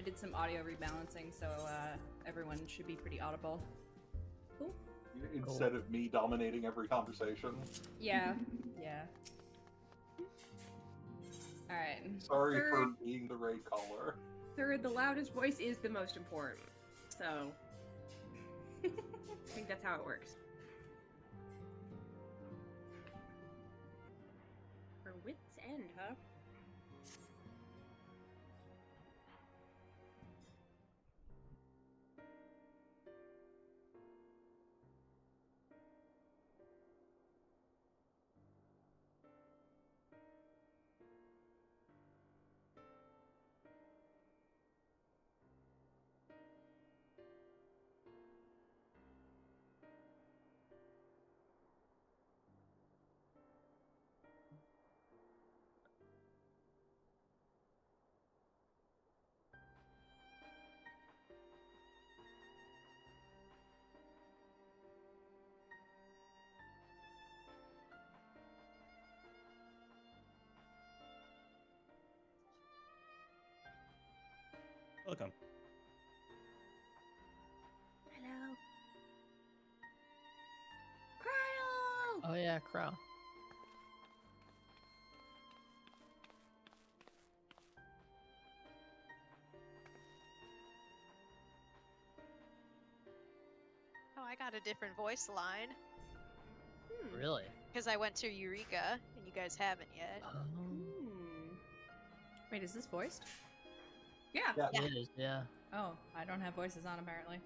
did some audio rebalancing, so everyone should be pretty audible. Cool. Instead of me dominating every conversation. Yeah, yeah. Alright. Sorry for being the raid caller. Third, the loudest voice is the most important. So, I think that's how it works. For wit's end, huh? Welcome. Hello. Cryo! Oh yeah, Crow. Oh, I got a different voice line. Really? Because I went to Eureka, and you guys haven't yet. Wait, is this voiced? Yeah. Yeah. It is, yeah. Oh, I don't have voices on apparently.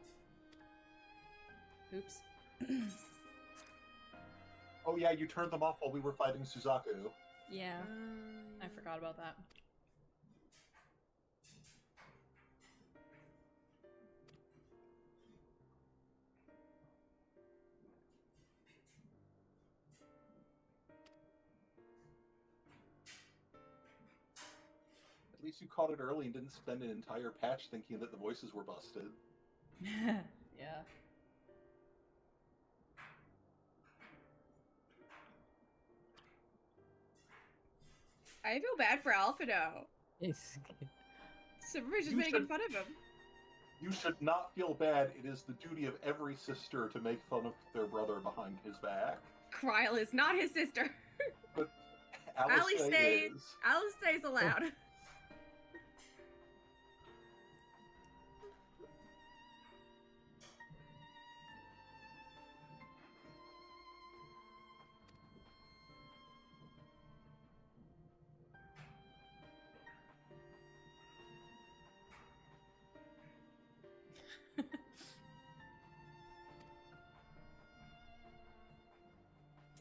Oops. Oh yeah, you turned them off while we were fighting Suzaku. Yeah, I forgot about that. At least you caught it early and didn't spend an entire patch thinking that the voices were busted. Yeah. I feel bad for Alpha now. Everybody's just making fun of him. You should not feel bad. It is the duty of every sister to make fun of their brother behind his back. Kryle is not his sister. But Alice Alice is. Alice stays allowed.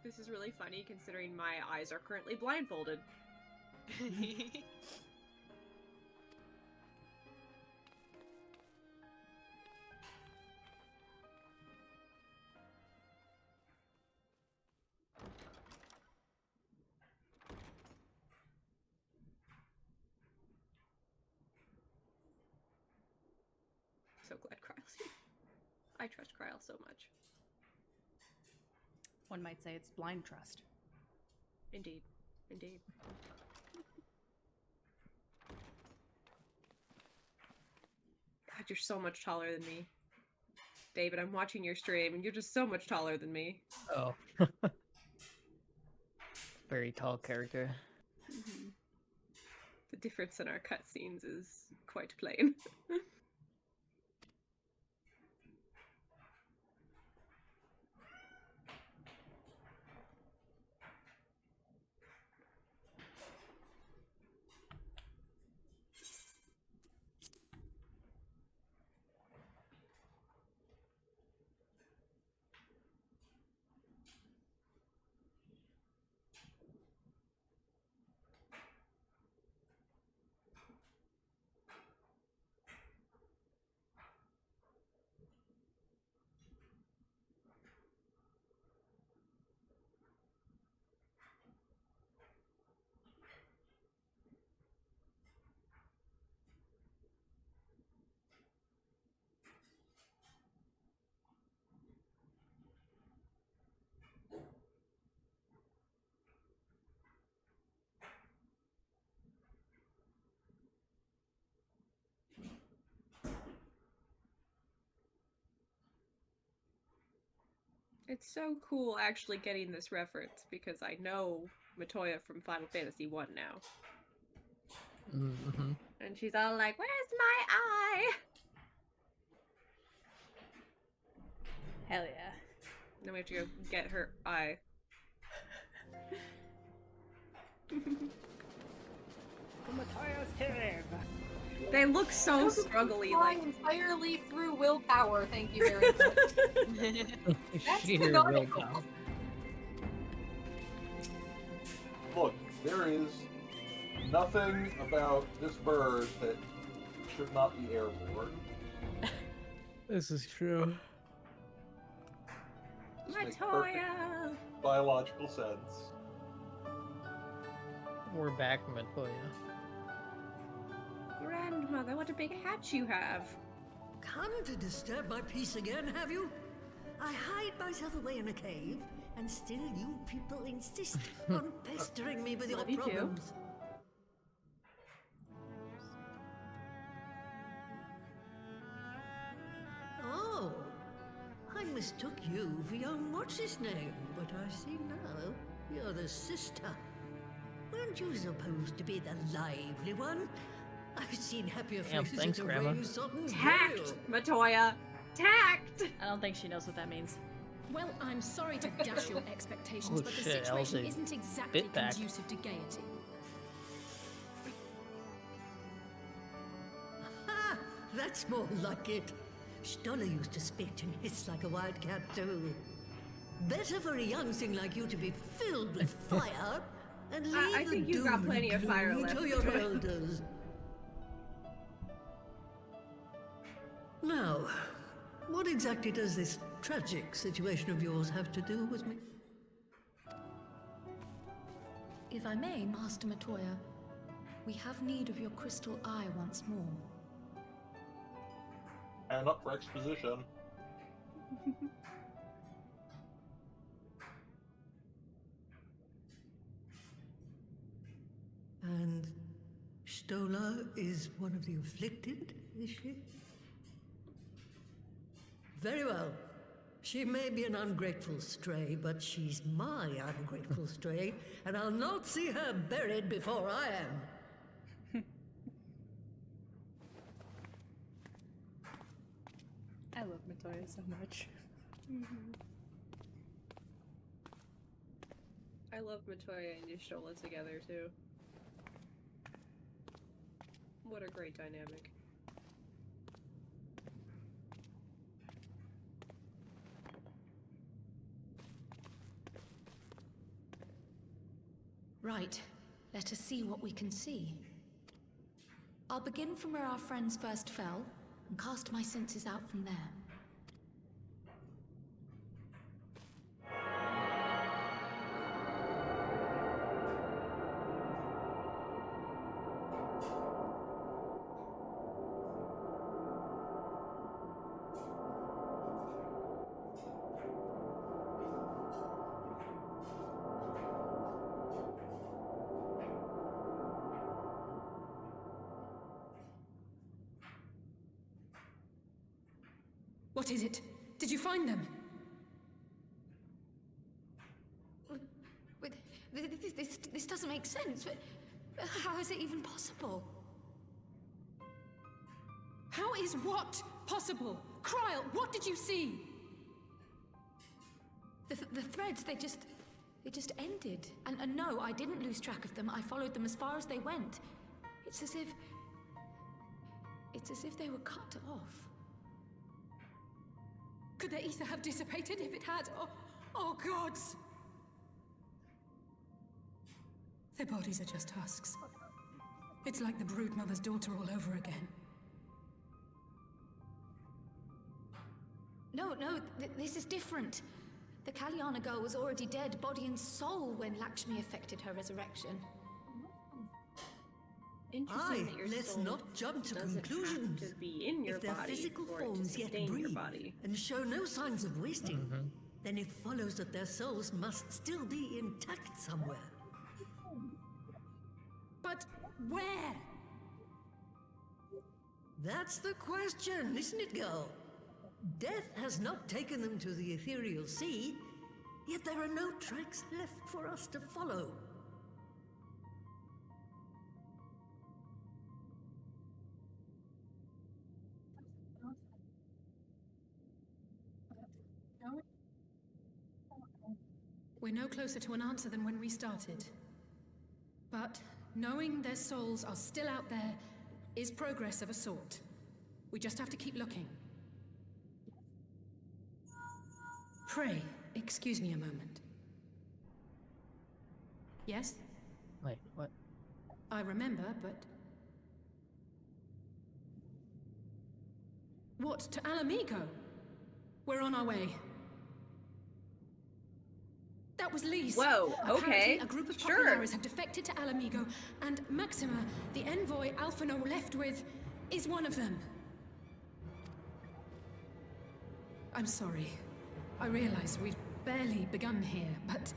This is really funny considering my eyes are currently blindfolded. So glad Kryle's here. I trust Kryle so much. One might say it's blind trust. Indeed. Indeed. God, you're so much taller than me. David, I'm watching your stream, and you're just so much taller than me. Oh. Very tall character. Mm-hmm. The difference in our cutscenes is quite plain. It's so cool actually getting this reference because I know Matoya from Final Fantasy 1 now. Mm-hmm. And she's all like, "Where's my eye?" Hell yeah. Then we have to go get her eye. Matoya's cave. They look so struggly, like entirely through willpower. Thank you very much. That's Sheer canonical. willpower. Look, there is nothing about this bird that should not be airborne. This is true. This makes perfect Matoya. biological sense. We're back, Matoya. Grandmother, what a big hat you have. Come to disturb my peace again, have you? I hide myself away in a cave, and still you people insist on pestering me with your Love you too. problems. Oh, I mistook you for young what's-his-name, but I see now you're the sister. Weren't you supposed to be the lively one? I've seen happier Yeah, faces thanks, at a Grandma. rain-sodden Tact, hill. Matoya. Tact. I don't think she knows what that means. Well, I'm sorry to dash your expectations, Oh, but the shit, situation Elsie. isn't exactly Bit back. conducive to gaiety. Ha! That's more like it. Stoller used to spit and hiss like a wildcat too. Better for a young thing like you to be filled with fire and leave I the think you've got doom plenty and of fire gloom left. to your elders. Now, what exactly does this tragic situation of yours have to do with me? If I may, Master Matoya, we have need of your crystal eye once more. And up for exposition. And Stoller is one of the afflicted, is she? Very well. She may be an ungrateful stray, but she's my ungrateful stray, and I'll not see her buried before I am. I love Matoya so much. I love Matoya and Y'shtola together too. What a great dynamic. Right. Let us see what we can see. I'll begin from where our friends first fell, and cast my senses out from there. What is it? Did you find them? This doesn't make sense. How is it even possible? How is what possible? Kryl, what did you see? The threads, they just ended. And no, I didn't lose track of them. I followed them as far as they went. It's as if they were cut off. Could their ether have dissipated if it had? Oh gods! Their bodies are just husks. It's like the Broodmother's daughter all over again. No, this is different. The Kalyana girl was already dead, body and soul, when Lakshmi effected her resurrection. Interesting that your let's soul not jump to doesn't conclusions. have to be in your If their body physical for it to forms yet sustain your breathe body. and show no signs of wasting, then it follows that their souls must still be intact somewhere. But where? That's the question, isn't it, girl? Death has not taken them to the ethereal sea, yet there are no tracks left for us to follow. We're no closer to an answer than when we started. But knowing their souls are still out there is progress of a sort. We just have to keep looking. Pray, excuse me a moment. Yes? Wait, what? I remember, but... What, to Alamigo? We're on our way. That was Lise. Whoa, Apparently, okay, a group of sure. Populares have defected to Alamigo, and Maxima, the envoy Alphino left with, is one of them. I'm sorry. I realize we've barely begun here, but...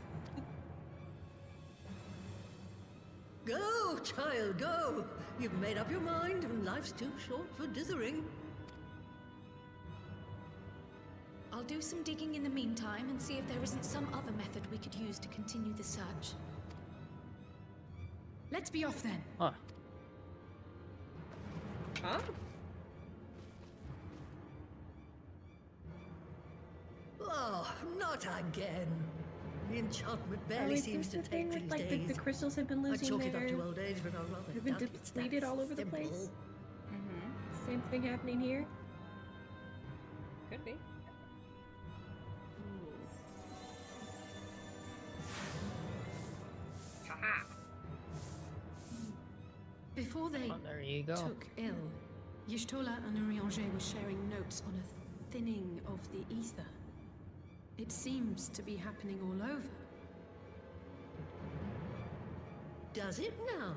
Go, child, go! You've made up your mind, and life's too short for dithering. I'll do some digging in the meantime and see if there isn't some other method we could use to continue the search. Let's be off then. Huh. Huh? Oh, not again. The enchantment Oh, barely is seems this to the thing take with, these like, days. the crystals have been I losing chalk it up their... to old age, but I rather They've been doubt it's that depleted all over the place? simple. Mm-hmm. Same thing happening here? Could be. Haha. Before they Oh, there you go. took ill, Y'shtola and Urianger were sharing notes on a thinning of the ether. It seems to be happening all over. Does it now?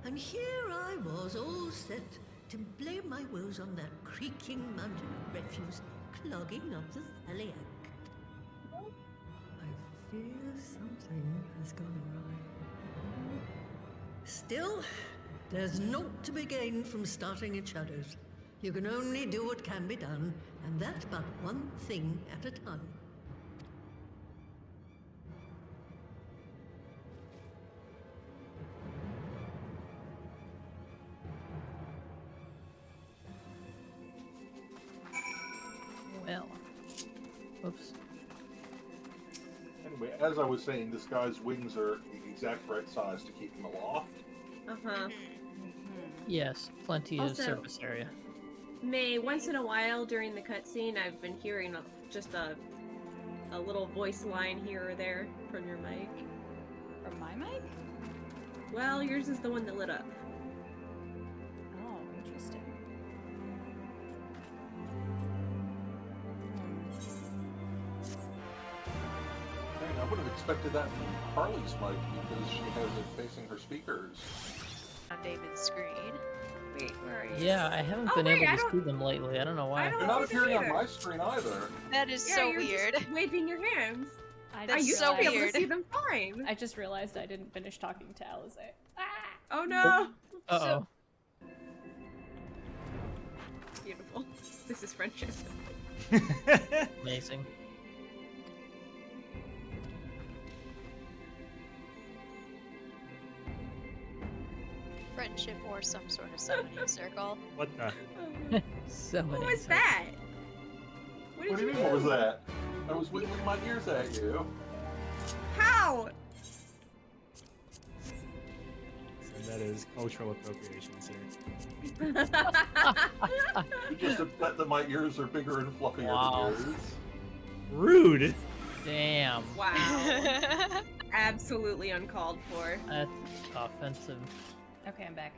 And here I was, all set to blame my woes on that creaking mountain of refuse clogging up the Thaliac. I fear something has gone awry. Still, there's naught to be gained from starting in shadows. You can only do what can be done, and that but one thing at a time. Well. Oops. Anyway, as I was saying, this guy's wings are the exact right size to keep him aloft. Uh-huh. Yes, plenty Also- of surface area. May, once in a while during the cutscene, I've been hearing just a little voice line here or there from your mic. From my mic? Well, yours is the one that lit up. Oh, interesting. Dang, I would have expected that from Harley's mic because she has it facing her speakers. On David's screen. Wait, where are you? Yeah, I haven't Oh, been wait, able I to don't- see them lately. I don't know why. I don't They're not see them appearing on either. my screen either. That is Yeah, so you're weird. just waving your hands. I That's used so to be able weird. to see them fine. I just realized I didn't finish talking to Alize. Ah! Oh no! Uh-oh. Beautiful. This is friendship. Amazing. Friendship or some sort of summoning circle. What the? So many. What was so- that? What What did do you mean, what was that? I was wiggling my ears at you. How? So that is cultural appropriation, sir. You just bet that my ears are bigger and fluffier Wow. than yours. Rude! Damn. Wow. Absolutely uncalled for. That's offensive. Okay, I'm back.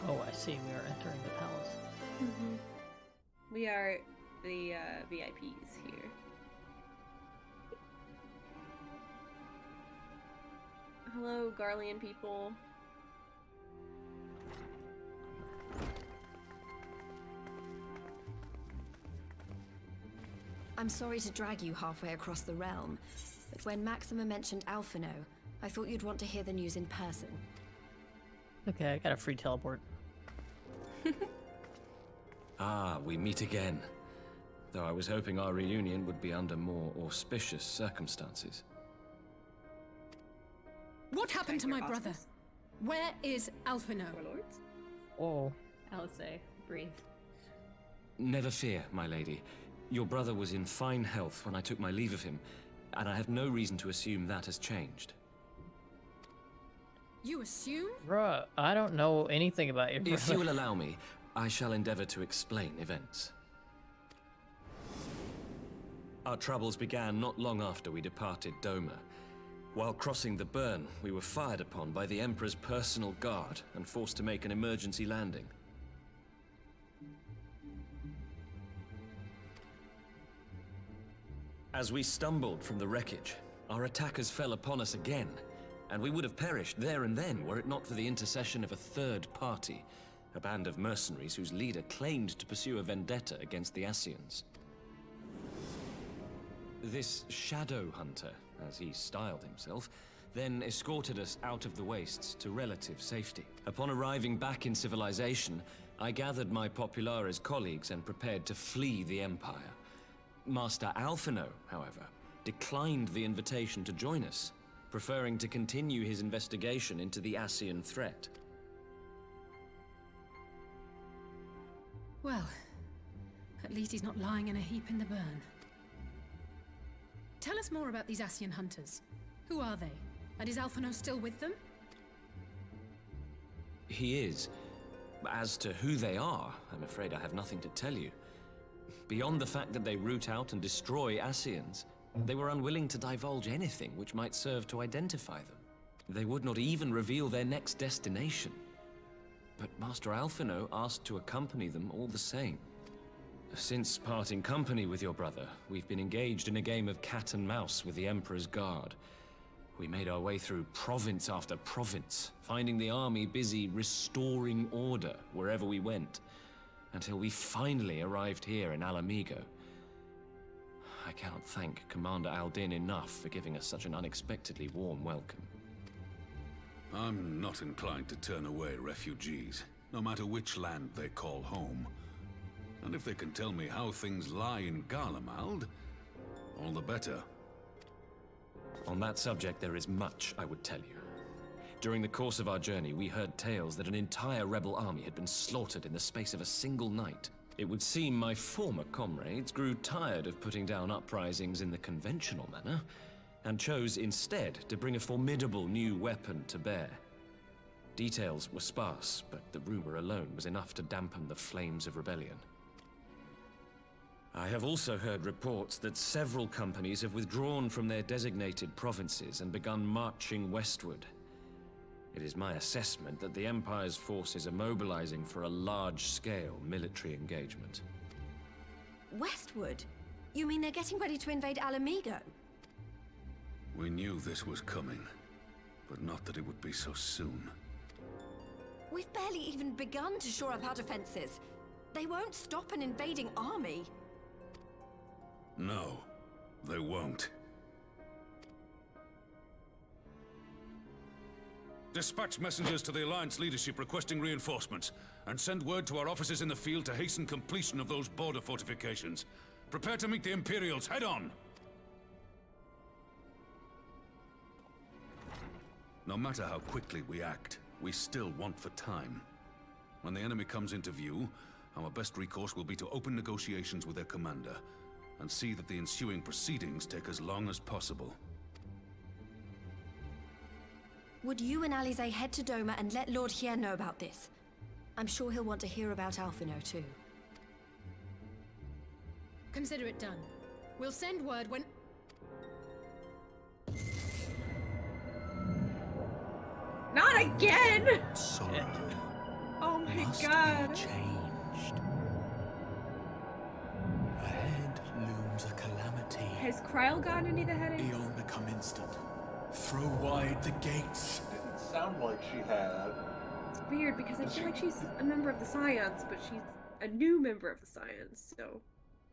Oh, I see. We are entering the palace. We are the VIPs here. Hello, Garlean people. I'm sorry to drag you halfway across the realm, but when Maxima mentioned Alphino, I thought you'd want to hear the news in person. Okay, I got a free teleport. Ah, we meet again. Though I was hoping our reunion would be under more auspicious circumstances. What happened to my Your brother? auspice? Where is Alphino? Warlords? Oh. Alice, breathe. Never fear, my lady. Your brother was in fine health when I took my leave of him, and I have no reason to assume that has changed. You assume? Bruh, I don't know anything about your brother. If you will allow me, I shall endeavor to explain events. Our troubles began not long after we departed Doma. While crossing the burn, we were fired upon by the Emperor's personal guard and forced to make an emergency landing. As we stumbled from the wreckage, our attackers fell upon us again, and we would have perished there and then were it not for the intercession of a third party, a band of mercenaries whose leader claimed to pursue a vendetta against the Ascians. This shadow hunter, as he styled himself, then escorted us out of the wastes to relative safety. Upon arriving back in civilization, I gathered my Populares colleagues and prepared to flee the Empire. Master Alphino, however, declined the invitation to join us, preferring to continue his investigation into the Ascian threat. Well, at least he's not lying in a heap in the burn. Tell us more about these Ascian hunters. Who are they? And is Alphino still with them? He is. As to who they are, I'm afraid I have nothing to tell you. Beyond the fact that they root out and destroy Ascians, they were unwilling to divulge anything which might serve to identify them. They would not even reveal their next destination. But Master Alphino asked to accompany them all the same. Since parting company with your brother, we've been engaged in a game of cat and mouse with the Emperor's guard. We made our way through province after province, finding the army busy restoring order wherever we went, until we finally arrived here in Alamigo. I cannot thank Commander Aldin enough for giving us such an unexpectedly warm welcome. I'm not inclined to turn away refugees, no matter which land they call home. And if they can tell me how things lie in Garlemald, all the better. On that subject, there is much I would tell you. During the course of our journey, we heard tales that an entire rebel army had been slaughtered in the space of a single night. It would seem my former comrades grew tired of putting down uprisings in the conventional manner, and chose instead to bring a formidable new weapon to bear. Details were sparse, but the rumor alone was enough to dampen the flames of rebellion. I have also heard reports that several companies have withdrawn from their designated provinces and begun marching westward. It is my assessment that the Empire's forces are mobilizing for a large-scale military engagement. Westward? You mean they're getting ready to invade Alamigo? We knew this was coming, but not that it would be so soon. We've barely even begun to shore up our defenses. They won't stop an invading army. No, they won't. Dispatch messengers to the Alliance leadership requesting reinforcements, and send word to our officers in the field to hasten completion of those border fortifications. Prepare to meet the Imperials head on! No matter how quickly we act, we still want for time. When the enemy comes into view, our best recourse will be to open negotiations with their commander, and see that the ensuing proceedings take as long as possible. Would you and Alize head to Doma and let Lord Hier know about this? I'm sure he'll want to hear about Alphino too. Consider it done. We'll send word when... Not again! Sorrow Oh my must god. be changed. Ahead looms a calamity. Has Kryl gotten any of the headaches? Eon become instant. Throw wide the gates. Didn't sound like she had. It's weird because I feel like she's a member of the Scions, but she's a new member of the Scions, so...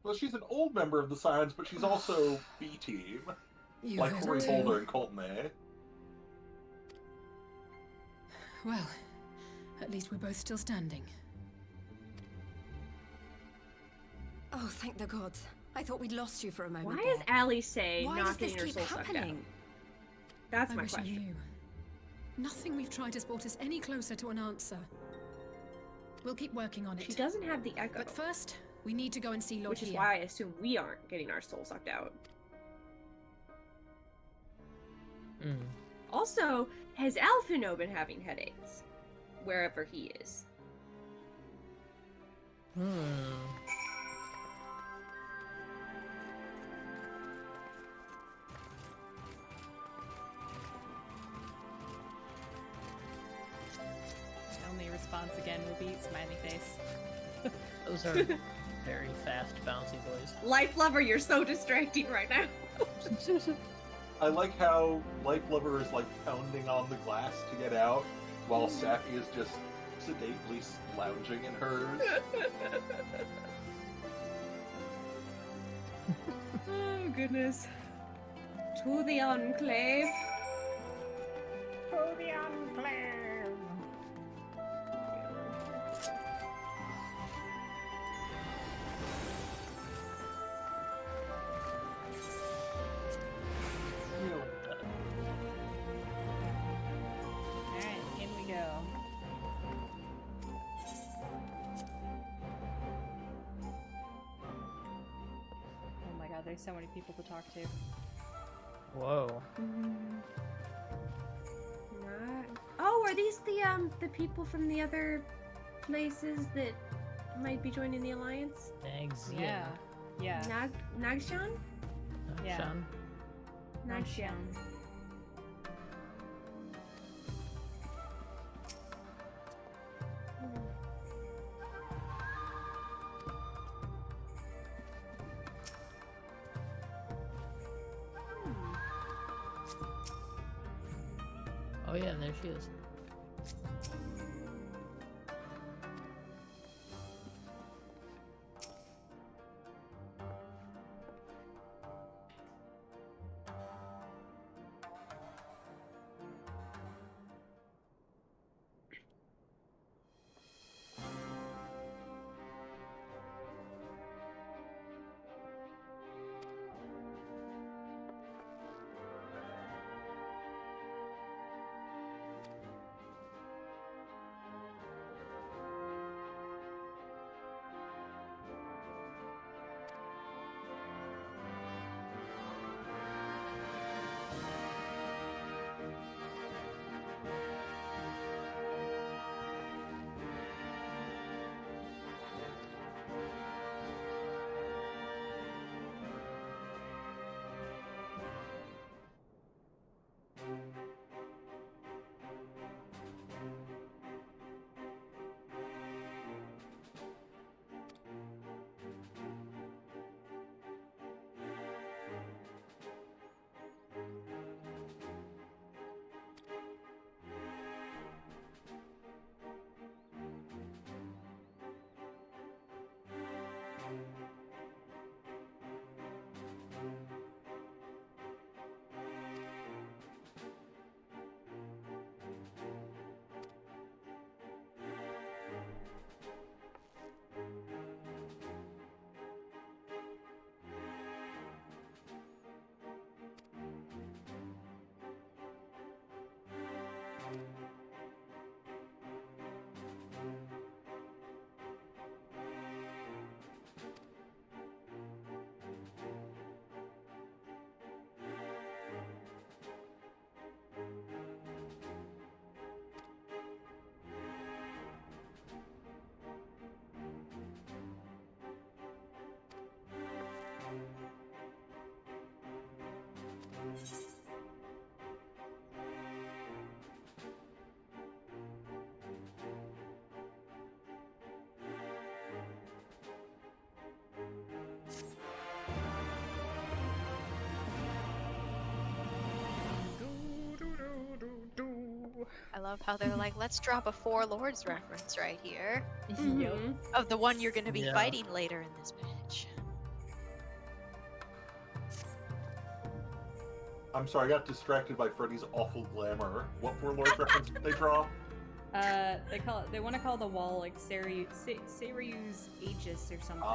Well, she's an old member of the Scions, but she's also B-Team. Like Corey Holder and Colton A. Well, At least we're both still standing. Oh, thank the gods. I thought we'd lost you for a moment. Why there. is Allie Say Why not does this getting her keep soul sucked out? happening? That's I my wish I question. knew. Nothing we've tried has brought us any closer to an answer. We'll keep working on it. She doesn't have the echo. But first, we need to go and see Lord Which is Hia. why I assume we aren't getting our soul sucked out. Also, has Alphino been having headaches? Wherever he is. The only response again will be smiley face. Those are very fast, bouncy boys. Life Lover, you're so distracting right now. I like how Life Lover is like pounding on the glass to get out, while Sappy is just sedately lounging in hers. Oh, goodness. To the Enclave. To the Enclave. Alright, in we go. Oh my god, there's so many people to talk to. Whoa. Oh, are these the people from the other places that might be joining the Alliance? Nagsyan. Yeah. Nagshan? Yeah. Nagshan? Nagshan. Oh yeah, there she is. I love how they're like, let's drop a Four Lords reference right here. Yup. Of the one you're going to be Yeah. fighting later in this match. I'm sorry, I got distracted by Freddy's awful glamour. What Four Lords reference did they draw? They want to call the wall like Saryu's Aegis or something.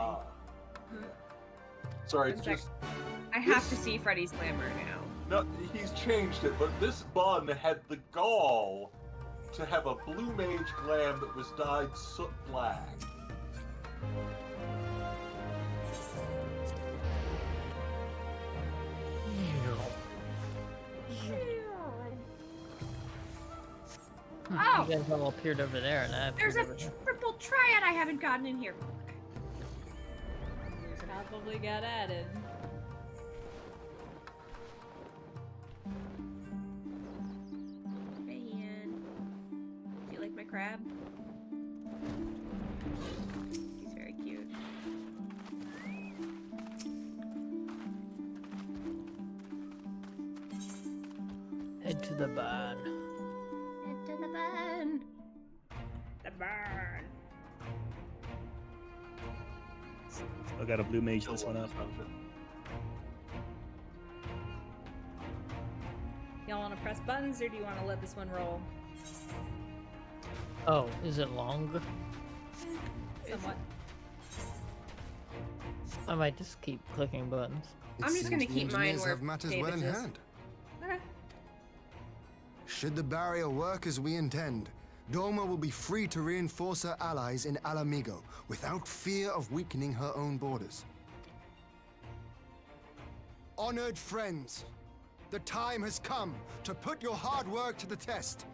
Sorry, it's just... I have to see Freddy's glamour now. No, he's changed it, but this bun had the gall to have a blue mage glam that was dyed soot black. Oh! You guys all appeared over there, and I There's a appeared over here. triple triad I haven't gotten in here. Probably got added. Hey, Ian. Do you like my crab? He's very cute. Head to the barn. Head to the barn. The barn. Still got a blue mage this one up. Y'all want to press buttons, or do you want to let this one roll? Oh, is it long? Somewhat. I might just keep clicking buttons. I'm just gonna keep mine where have matters well in David's is. hand. Okay. Should the barrier work as we intend, Doma will be free to reinforce her allies in Alamigo without fear of weakening her own borders. Honored friends, the time has come to put your hard work to the test.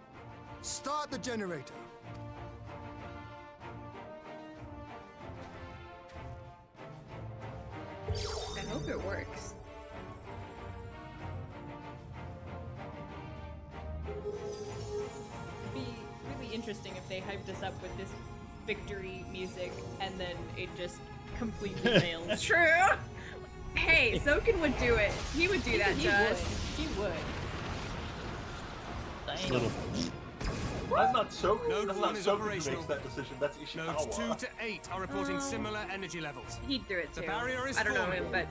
Start the generator. I hope it works. It'd be really interesting if they hyped us up with this victory music and then it just completely fails. True. Hey, Soken would do it. He would do that to us. He would. Little. That's not Soken. Node That's 1 not is Soken who operational. makes that decision. That's Ishikawa. Nodes 2 to 8 are reporting similar energy levels. He'd do it too. The barrier is I don't know forming. him, but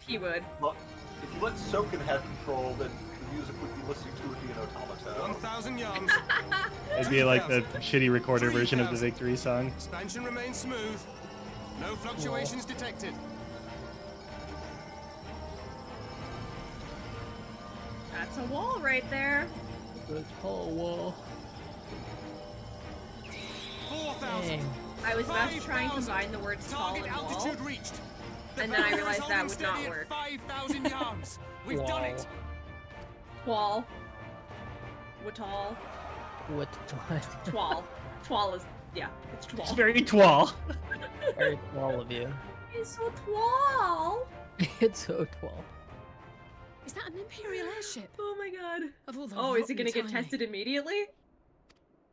he would. Well, if you let Soken have control, then the music would be listening to would be an automata. 1,000 yards. It'd be like the shitty recorder version of the victory song. Expansion remains smooth. No fluctuations detected. That's a wall right there. Good tall wall. 4,000. I was about to try and combine the words tall Target and wall, altitude reached. The and then I barrier is realized that holding would not steady at work. 5,000 yards. We've done it. Twal. Watall. What? Twal. Twal is, yeah, it's twal. It's very twal. Very twal of you. It's so twal. It's so twal. Is that an Imperial airship? Oh my god. Of all the Oh, is it rotten gonna get timing. tested immediately?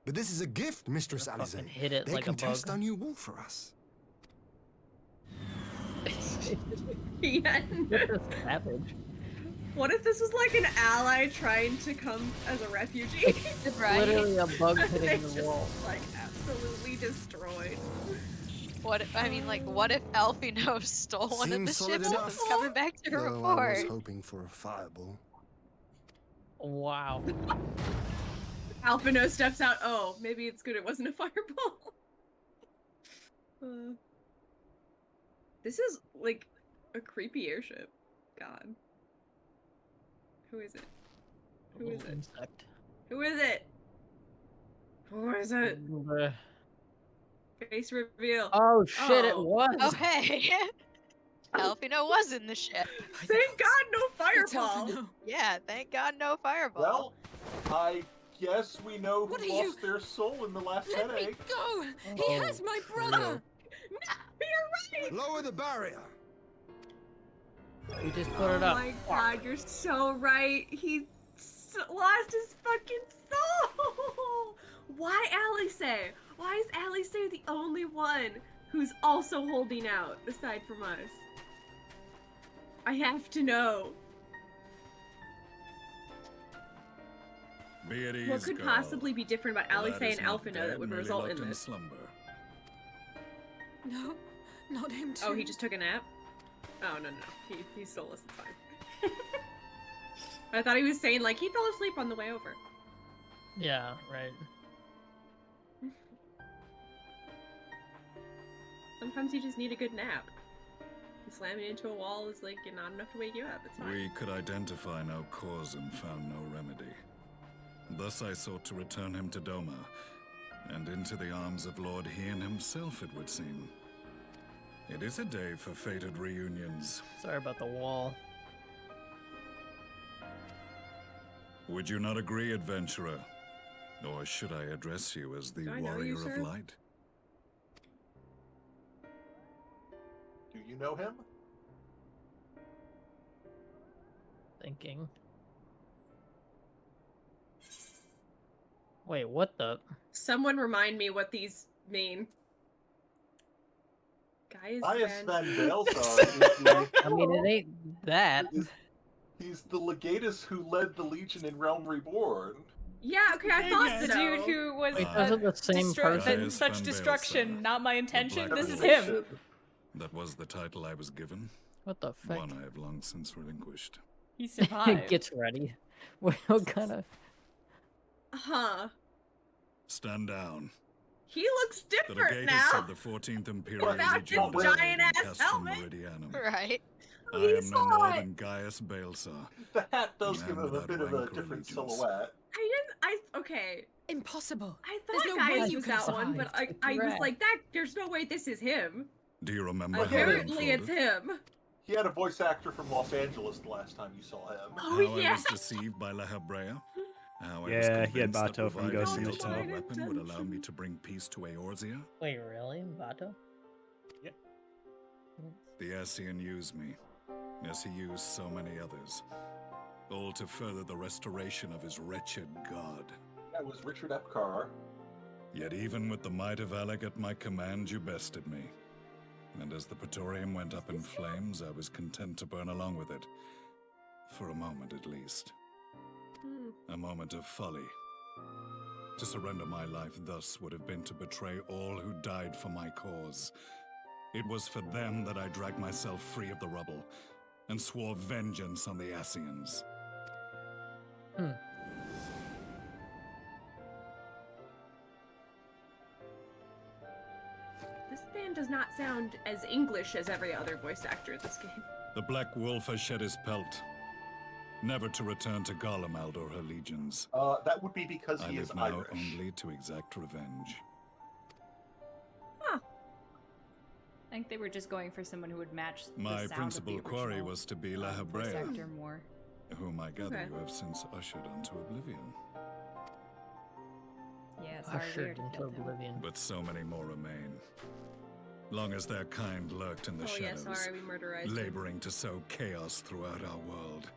But this is a gift, Mistress Alize. Hit it They like can a bug. test our new wall for us. Yeah. Savage. What if this was like an ally trying to come as a refugee? It's literally a bug They hitting the just, wall. like, absolutely destroyed. What if, I mean, like, what if Alfino stole one of the Seems solid ships and enough. was coming back to Though I report? was hoping for a fireball. Wow. Alphino steps out. Oh, maybe it's good it wasn't a fireball. This is like a creepy airship. God. Who is it? Who is it? Insect. Who is it? Who is it? Uh, Face reveal. Oh shit! It Oh. was. Oh, hey. Alfino was in the ship. Thank God, no fireball. Alphino. Yeah, thank God no fireball. Well, I guess we know What who are you- lost their soul in the last Let me headache. go! He Oh, has my real. brother! You're right. Lower the barrier. We just put it up. Oh my God, you're so right. He lost his fucking soul. Why Alice? Why is Alice the only one who's also holding out aside from us? I have to know. Be at ease, What could girl. possibly be different about Alice Lad and is not Alphino dead, that would merely result locked in this? slumber. No, not him too. Oh, he just took a nap? Oh, no. He stole us, it's fine. I thought he was saying, like, he fell asleep on the way over. Yeah, right. Sometimes you just need a good nap. Slamming into a wall is like not enough to wake you up. It's fine. We could identify no cause and found no remedy. Thus I sought to return him to Doma, and into the arms of Lord Hien himself, it would seem. It is a day for fated reunions. Sorry about the wall. Would you not agree, adventurer? Or should I address you as the Do I know warrior you, sir? of light? Do you know him? Thinking. Wait, what the? Someone remind me what these mean. Gaius Van Balthar I mean, it ain't that. He's the legatus who led the Legion in Realm Reborn. Yeah, okay, I thought The so. dude who was Wait, those are the same person? such Van destruction, Balthar, not my intention. Black This is Wolf. him. That was the title I was given. What the fuck? One I have long since relinquished. He survived. Gets ready. What kind of? Huh. Stand down. He looks The different legatus now. of the 14th Imperial Without his Legion giant-ass Castrum helmet. Meridianum. Right. I am no more than Gaius Balthar. The hat does Man give him a without bit of a rank or different allegiance. silhouette. Okay. Impossible. I There's thought no way Gaius you was could have that one, but survived. I was Right. like, that. There's no way this is him. Do you remember how it Apparently, it's unfolded? him. He had a voice actor from Los Angeles the last time you saw him. Oh, How yeah. I was deceived by La Habrea? How I was Yeah, he had convinced that Bato from providing Ghost in the the ultimate Shell. weapon would allow me to bring peace to Eorzea? Wait, really, Vato? The Ascian used me, as he used so many others, all to further the restoration of his wretched god. That was Richard Epcar. Yet even with the might of Alec at my command, you bested me. And as the Praetorium went up in flames, I was content to burn along with it. For a moment at least. A moment of folly. To surrender my life thus would have been to betray all who died for my cause. It was for them that I dragged myself free of the rubble, and swore vengeance on the Ascians. This man does not sound as English as every other voice actor in this game. The Black Wolf has shed his pelt, never to return to Garlemald or her legions. That would be because I he is live now Irish. only to exact revenge. I think they were just going for someone who would match the My sound principal of the quarry original, was to be La voice Habrea, actor more. whom I gather Okay. you have since ushered onto oblivion. Yeah, sorry, we Ushered already into killed him. oblivion. But so many more remain. Long as their kind lurked in the Oh, yeah, shadows, sorry, we murderized him. laboring to sow chaos throughout our world,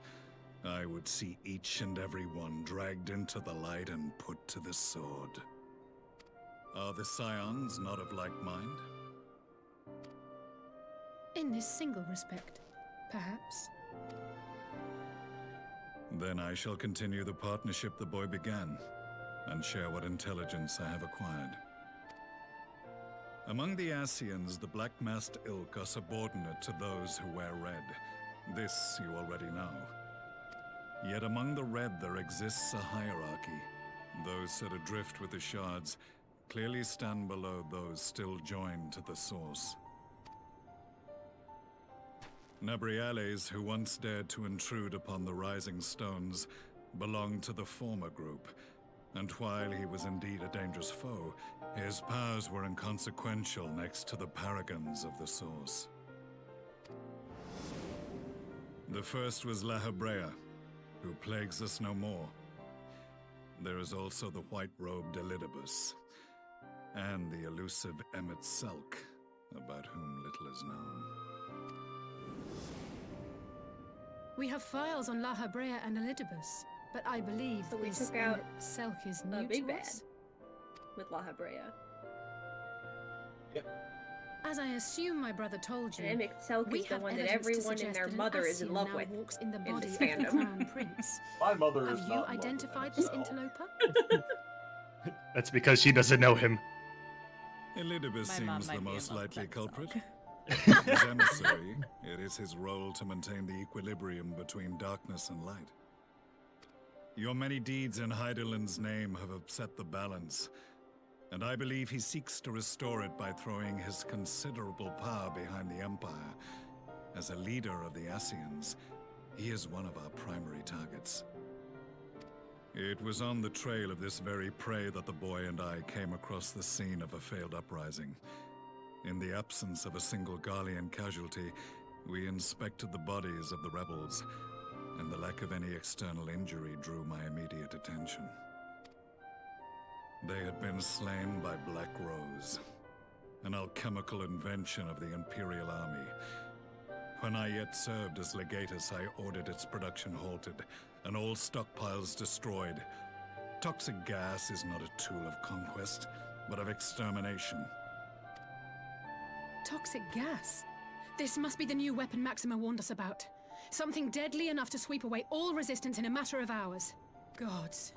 I would see each and every one dragged into the light and put to the sword. Are the Scions not of like mind? In this single respect, perhaps. Then I shall continue the partnership the boy began, and share what intelligence I have acquired. Among the Ascians, the Black-Masked Ilk are subordinate to those who wear red. This you already know. Yet among the red there exists a hierarchy. Those set adrift with the shards clearly stand below those still joined to the source. Nabriales, who once dared to intrude upon the Rising Stones, belonged to the former group, and while he was indeed a dangerous foe, his powers were inconsequential next to the paragons of the Source. The first was La Habrea, who plagues us no more. There is also the white-robed Elidibus, and the elusive Emmet Selk, about whom little is known. We have files on La Habrea and Elidibus, but I believe So we this took out Emmet Selk is new Big to Bad us. with La Habrea. As I assume my brother told you, And Emmett Selk we is the have one that evidence to everyone and suggest their that an mother is in Ascian love now with walks in the in body this of the fandom. Crown Prince. My mother is Have not you in love with identified Emmett this Selk. interloper? That's because she doesn't know him. Elidibus My mom seems might the be in most love with likely that culprit. song. As emissary, it is his role to maintain the equilibrium between darkness and light. Your many deeds in Heidelin's name have upset the balance, and I believe he seeks to restore it by throwing his considerable power behind the Empire. As a leader of the Ascians, he is one of our primary targets. It was on the trail of this very prey that the boy and I came across the scene of a failed uprising. In the absence of a single Garlean casualty, we inspected the bodies of the rebels, and the lack of any external injury drew my immediate attention. They had been slain by Black Rose, an alchemical invention of the Imperial Army. When I yet served as legatus, I ordered its production halted and all stockpiles destroyed. Toxic gas is not a tool of conquest, but of extermination. Toxic gas? This must be the new weapon Maxima warned us about. Something deadly enough to sweep away all resistance in a matter of hours. Gods.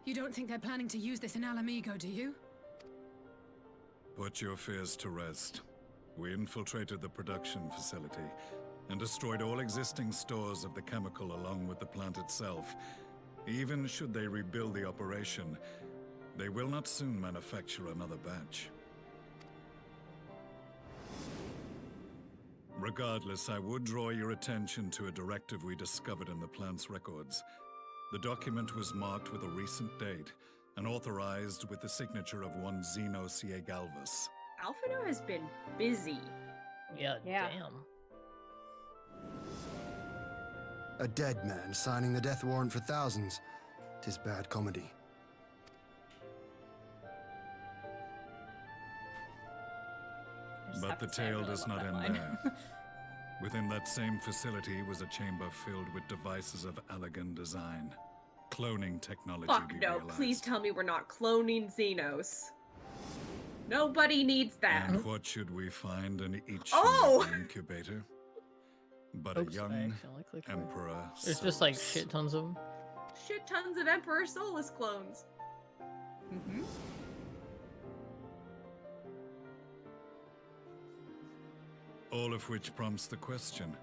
You don't think they're planning to use this in Alamigo, do you? Put your fears to rest. We infiltrated the production facility and destroyed all existing stores of the chemical along with the plant itself. Even should they rebuild the operation, they will not soon manufacture another batch. Regardless, I would draw your attention to a directive we discovered in the plant's records. The document was marked with a recent date and authorized with the signature of one Zeno C. Galvus. Alphino has been busy. Yeah, damn. A dead man signing the death warrant for thousands. 'Tis bad comedy. But the tale does not end there. Within that same facility was a chamber filled with devices of elegant design. Cloning technology, Fuck we no, realized. please tell me we're not cloning Xenos. Nobody needs that. And what should we find in each Oh! incubator? But Oops, a I young accidentally clicked right. emperor. There's just like Solus. shit tons of them. Shit tons of Emperor Solus clones. Mm-hmm. All of which prompts the question,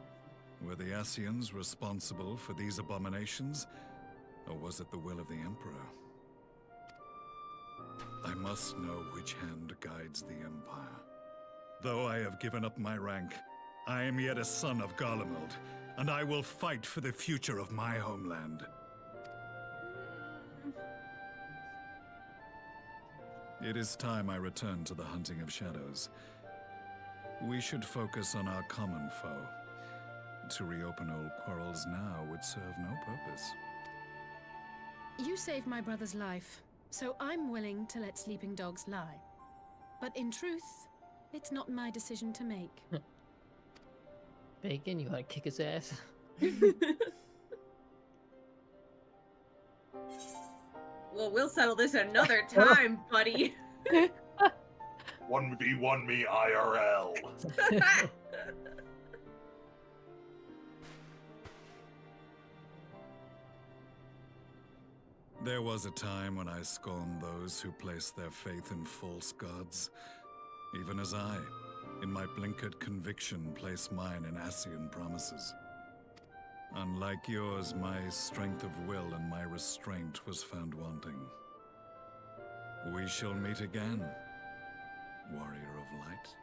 were the Ascians responsible for these abominations, or was it the will of the Emperor? I must know which hand guides the Empire. Though I have given up my rank, I am yet a son of Garlemald, and I will fight for the future of my homeland. It is time I return to the hunting of shadows. We should focus on our common foe. To reopen old quarrels now would serve no purpose. You saved my brother's life, so I'm willing to let sleeping dogs lie. But in truth, it's not my decision to make. Bacon, you want to kick his ass? Well, we'll settle this another time, buddy. 1v1 me IRL. There was a time when I scorned those who placed their faith in false gods, even as I, in my blinkered conviction, place mine in Ascian promises. Unlike yours, my strength of will and my restraint was found wanting. We shall meet again, warrior of light.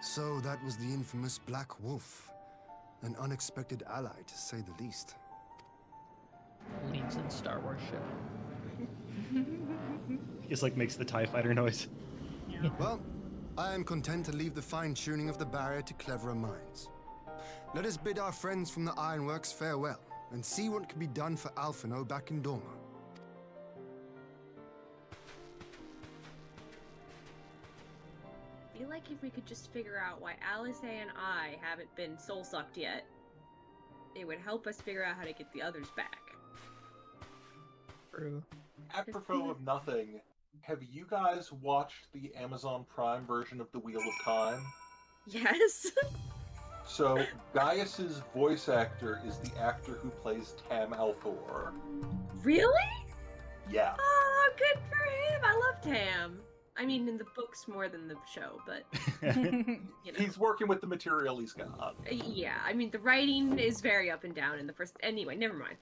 So that was the infamous Black Wolf. An unexpected ally, to say the least. Leans in Star Wars ship. He just like makes the TIE fighter noise. Well, I am content to leave the fine-tuning of the barrier to cleverer minds. Let us bid our friends from the Ironworks farewell, and see what can be done for Alphino back in Dorma. I feel like if we could just figure out why Alice and I haven't been soul-sucked yet, it would help us figure out how to get the others back. True. Apropos of nothing, have you guys watched the Amazon Prime version of The Wheel of Time? Yes. So, Gaius's voice actor is the actor who plays Tam Althor. Really? Yeah. Oh, good for him. I love Tam. I mean, in the books more than the show, but you know. He's working with the material he's got. Yeah, I mean, the writing is very up and down in the first. Anyway, never mind.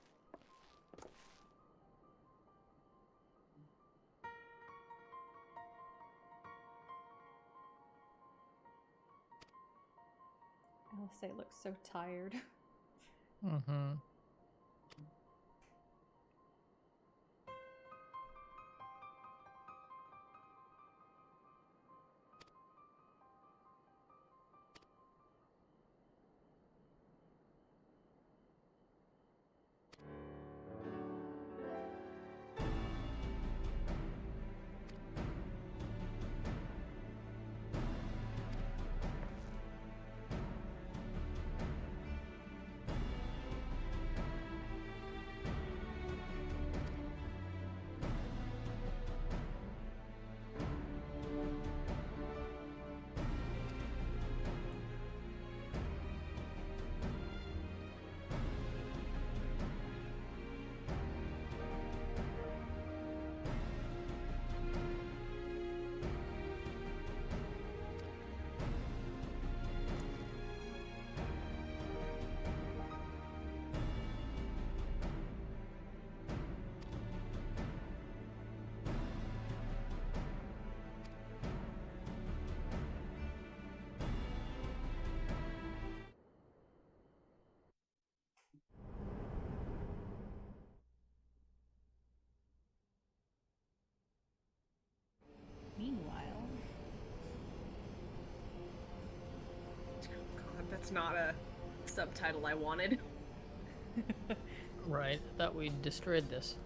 Alice looks so tired. Mm-hmm. Meanwhile, God, that's not a subtitle I wanted. Right. I thought we destroyed this.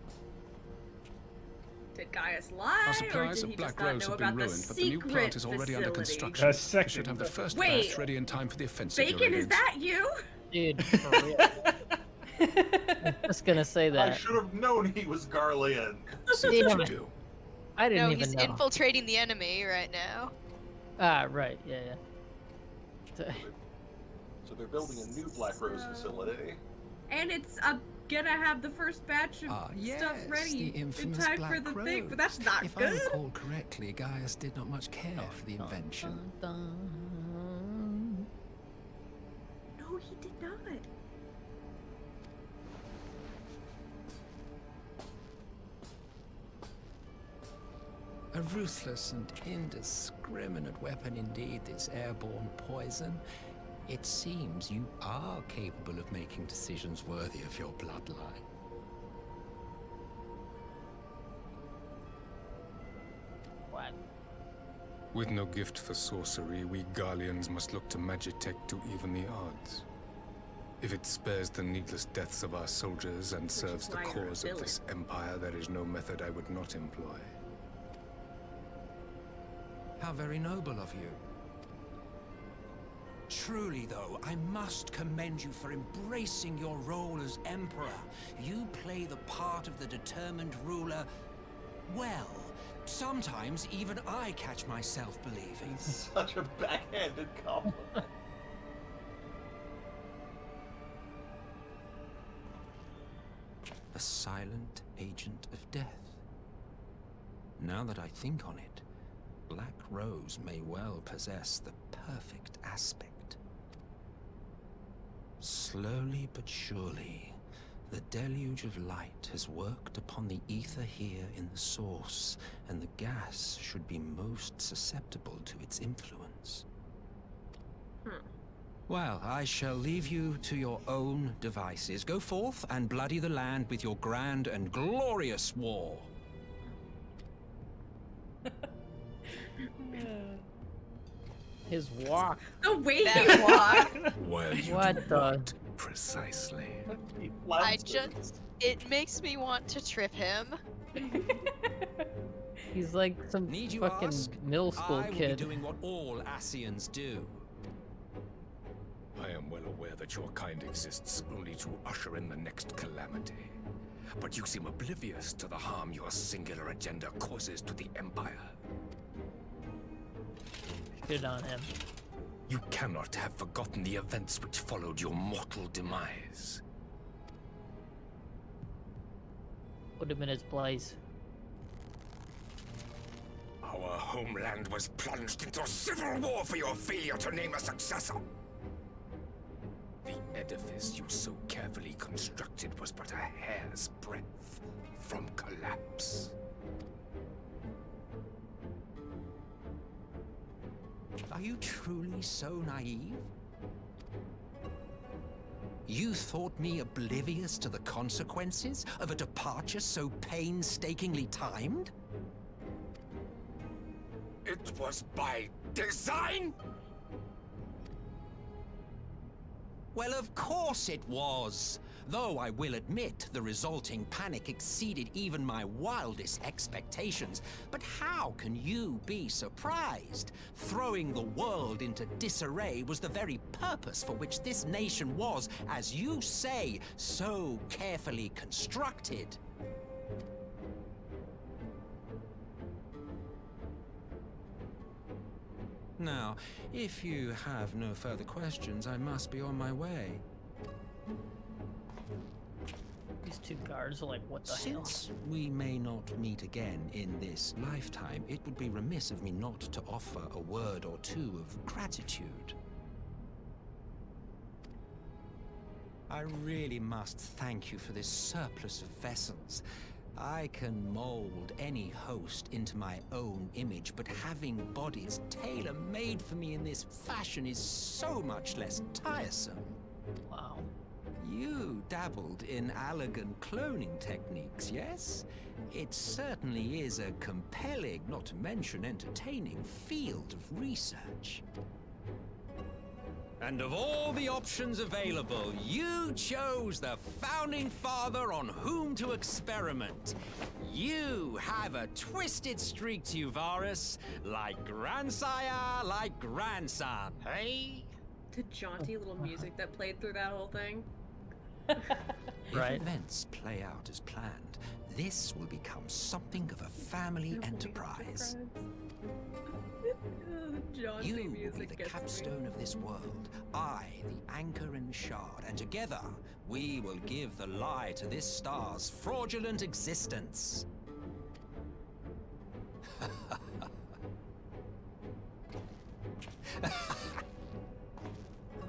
Did Gaius lie, Our or supplies did of he black just not rose know have been about the ruined, but the new secret plant is already under facility? construction. A We should have the first Wait. batch ready in time for the offensive. Bacon, is that you? Dude, for real. I was just gonna say I that. should have known he was Garlean. Damn it. I didn't No, even he's know. infiltrating the enemy right now. Ah, right. Yeah, yeah. So they're building a new Black Rose facility. And it's gonna have the first batch of stuff Yes, ready the in infamous time Black for the Rose. thing, but that's not If good. I recall correctly, Gaius did not much care for the invention. No, he did not. A ruthless and indiscriminate weapon indeed, this airborne poison. It seems you are capable of making decisions worthy of your bloodline. What? With no gift for sorcery, we Garleans must look to Magitech to even the odds. If it spares the needless deaths of our soldiers and serves the why you're a cause of villain. this empire, there is no method I would not employ. How very noble of you. Truly, though, I must commend you for embracing your role as Emperor. You play the part of the determined ruler well. Sometimes even I catch myself believing. Such a backhanded compliment. A silent agent of death. Now that I think on it, Black Rose may well possess the perfect aspect. Slowly but surely, the deluge of light has worked upon the ether here in the source, and the gas should be most susceptible to its influence. Well, I shall leave you to your own devices. Go forth and bloody the land with your grand and glorious war. His walk. The way That he walk. Well, you What do the? what precisely? It makes me want to trip him. He's like some Need you fucking ask? middle school I will kid. be doing what all Asians do. I am well aware that your kind exists only to usher in the next calamity. But you seem oblivious to the harm your singular agenda causes to the Empire. Good on him. You cannot have forgotten the events which followed your mortal demise. Put him in his place. Our Our homeland was plunged into civil war for your failure to name a successor. The edifice you so carefully constructed was but a hair's breadth from collapse. Are you truly so naive? You thought me oblivious to the consequences of a departure so painstakingly timed? It was by design? Well, of course it was. Though I will admit the resulting panic exceeded even my wildest expectations. But how can you be surprised? Throwing the world into disarray was the very purpose for which this nation was, as you say, so carefully constructed. Now, if you have no further questions, I must be on my way. These two guards are like, what the hell? Since we may not meet again in this lifetime, it would be remiss of me not to offer a word or two of gratitude. I really must thank you for this surplus of vessels. I can mold any host into my own image, but having bodies tailor-made for me in this fashion is so much less tiresome. Wow. You dabbled in Allagan cloning techniques, yes? It certainly is a compelling, not to mention entertaining, field of research. And of all the options available, you chose the Founding Father on whom to experiment. You have a twisted streak to you, Varus, like grandsire, like grandson, hey? The jaunty little music that played through that whole thing. If events play out as planned, this will become something of a family enterprise. You will be the capstone of this world, I the anchor and shard, and together we will give the lie to this star's fraudulent existence.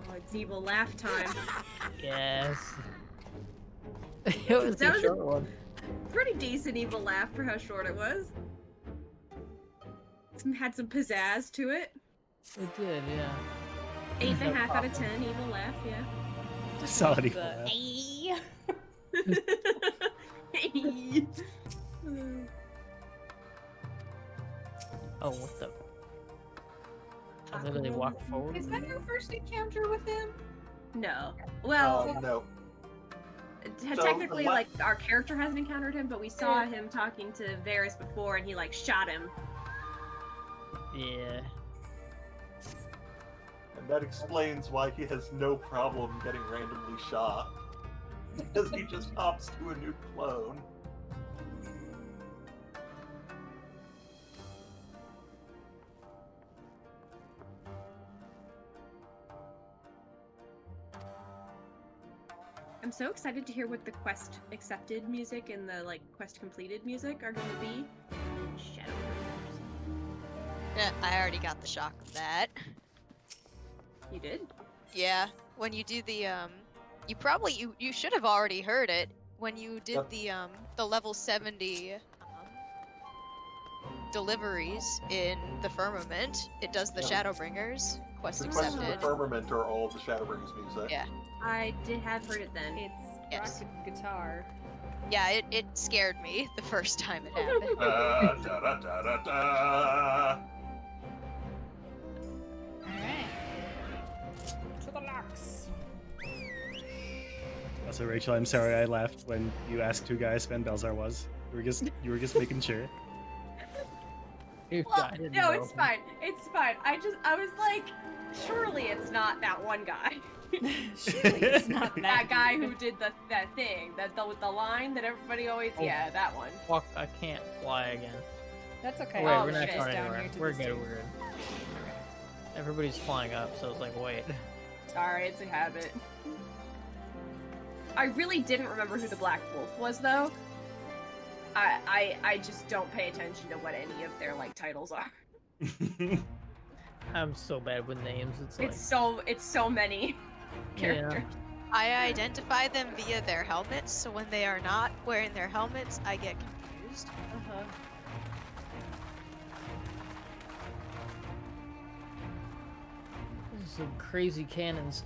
Oh, it's evil laugh time. Yes. It was That a was short one. Pretty decent evil laugh for how short it was. Had some pizzazz to it. It did, yeah. 8.5 out of 10 evil laugh, yeah. Solid evil The- laugh. Oh, what the? I literally walk forward. Is that your first encounter with him? No. Well, No. technically, So, like, our character hasn't encountered him, but we saw him talking to Varys before, and he, like, shot him. Yeah. And that explains why he has no problem getting randomly shot. Because he just hops to a new clone. I'm so excited to hear what the quest accepted music and the, like, quest completed music are going to be. Shadowbringers. Yeah, I already got the shock of that. You did? Yeah, when you do the you should have already heard it when you did the level 70 deliveries in the Firmament. It does the Shadowbringers quest The quests in accepted. the Firmament are all the Shadowbringers music. Yeah. I did have heard it then. It's Yes. rocket guitar. Yeah, it scared me the first time it happened. Da, da, da, da, da. Alright. To the locks. Also, Rachel, I'm sorry I laughed when you asked who guy Sven Belzar was. You were just making sure. Well, no, it's fine. It's fine. I was like, surely it's not that one guy. Surely it's not that guy who did that thing, with the line that everybody always, Oh. yeah, that one. Fuck, I can't fly again. That's okay. Wait, I'll we're not just going down anywhere. here to We're the good, stage. we're good. Everybody's flying up, so it's like, wait. Sorry, it's a habit. I really didn't remember who the Black Wolf was, though. I just don't pay attention to what any of their like titles are. I'm so bad with names. It's like It's so many characters. I identify them via their helmets, so when they are not wearing their helmets, I get confused. some crazy cannons.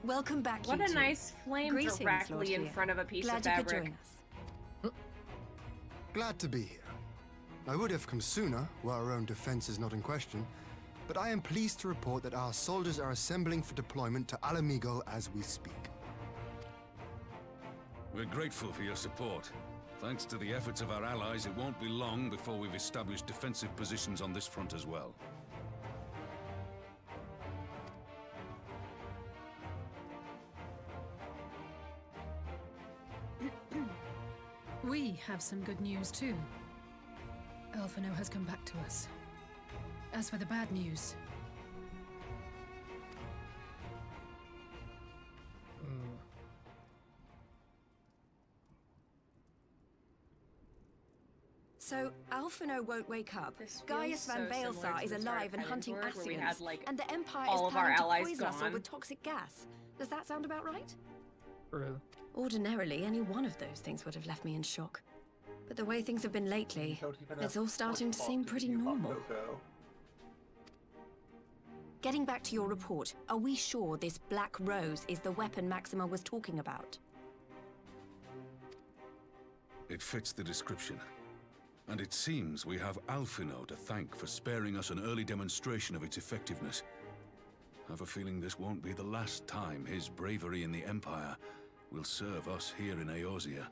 Welcome back, What you a two. nice flame Greetings, Lord directly in Here. front of a piece Glad of you could fabric. join us. Glad to be here. I would have come sooner, while our own defense is not in question, but I am pleased to report that our soldiers are assembling for deployment to Alamigo as we speak. We're grateful for your support. Thanks to the efforts of our allies, it won't be long before we've established defensive positions on this front as well. We have some good news too. Alphino has come back to us. As for the bad news, So, Alphino won't wake up. This Gaius feels Van so similar Baelsar to is the start alive of and hunting Heavenward, where we Assyrians, had, like, and the Empire all is of our planning to allies poison us all gone. with toxic gas. Does that sound about right? True. Ordinarily, any one of those things would have left me in shock. But the way things have been lately, it's all starting to seem pretty normal. Getting back to your report, are we sure this Black Rose is the weapon Maxima was talking about? It fits the description. And it seems we have Alphino to thank for sparing us an early demonstration of its effectiveness. I have a feeling this won't be the last time his bravery in the Empire will serve us here in Eorzea.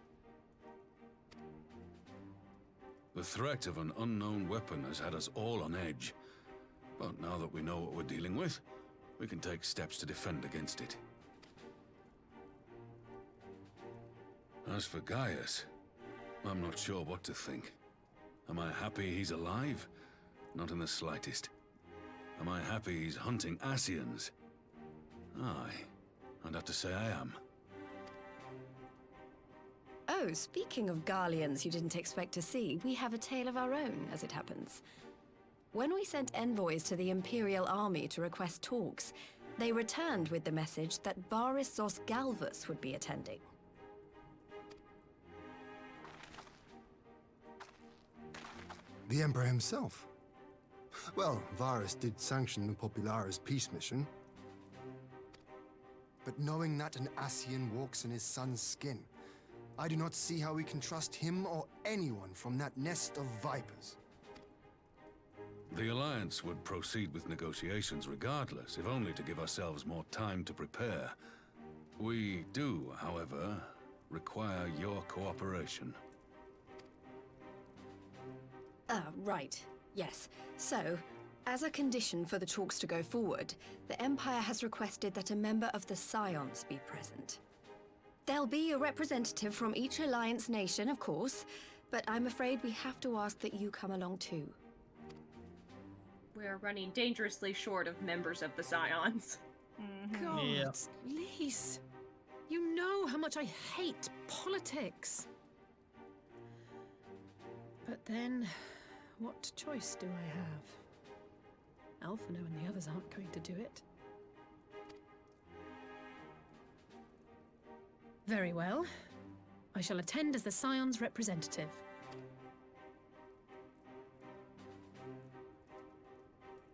The threat of an unknown weapon has had us all on edge. But now that we know what we're dealing with, we can take steps to defend against it. As for Gaius, I'm not sure what to think. Am I happy he's alive? Not in the slightest. Am I happy he's hunting Assyrians? Aye, I'd have to say I am. Oh, speaking of Garleans you didn't expect to see, we have a tale of our own, as it happens. When we sent envoys to the Imperial Army to request talks, they returned with the message that Barissos Galvus would be attending. The Emperor himself. Well, Varus did sanction the Popularis peace mission. But knowing that an Ascian walks in his son's skin, I do not see how we can trust him or anyone from that nest of vipers. The Alliance would proceed with negotiations regardless, if only to give ourselves more time to prepare. We do, however, require your cooperation. Right. Yes. So, as a condition for the talks to go forward, the Empire has requested that a member of the Scions be present. There'll be a representative from each Alliance nation, of course, but I'm afraid we have to ask that you come along too. We're running dangerously short of members of the Scions. God, Lise, you know how much I hate politics. But then, what choice do I have? Alphino and the others aren't going to do it. Very well. I shall attend as the Scion's representative.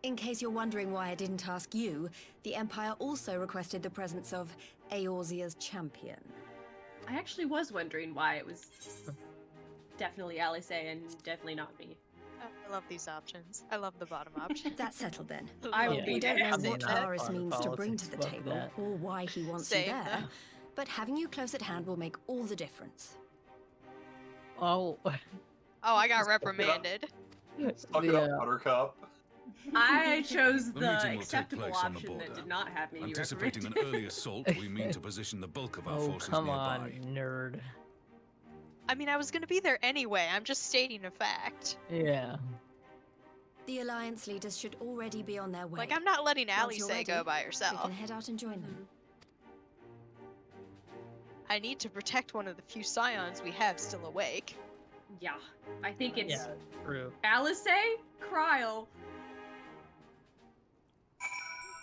In case you're wondering why I didn't ask you, the Empire also requested the presence of Eorzea's champion. I actually was wondering why it was definitely Alice and definitely not me. Oh, I love these options. I love the bottom option. That's settled then. I will We be don't there. know what Varus means to bring to the fuck table, that. or why he wants Same, you there, though. but having you close at hand will make all the difference. Oh. Oh, I got reprimanded. Suck it up, Buttercup. I chose The the meeting will take acceptable place on the option that border. did not have me be Anticipating an reprimanded. early assault, we mean to position the bulk of our Oh, forces come nearby. on, nerd. I mean, I was gonna be there anyway. I'm just stating a fact. Yeah. The Alliance leaders should already be on their way. Like, I'm not letting Once Alice you're go ready, by We herself. can head out and join them. I need to protect one of the few scions we have still awake. Yeah, I think it's Yeah, true. Alice, Cryle.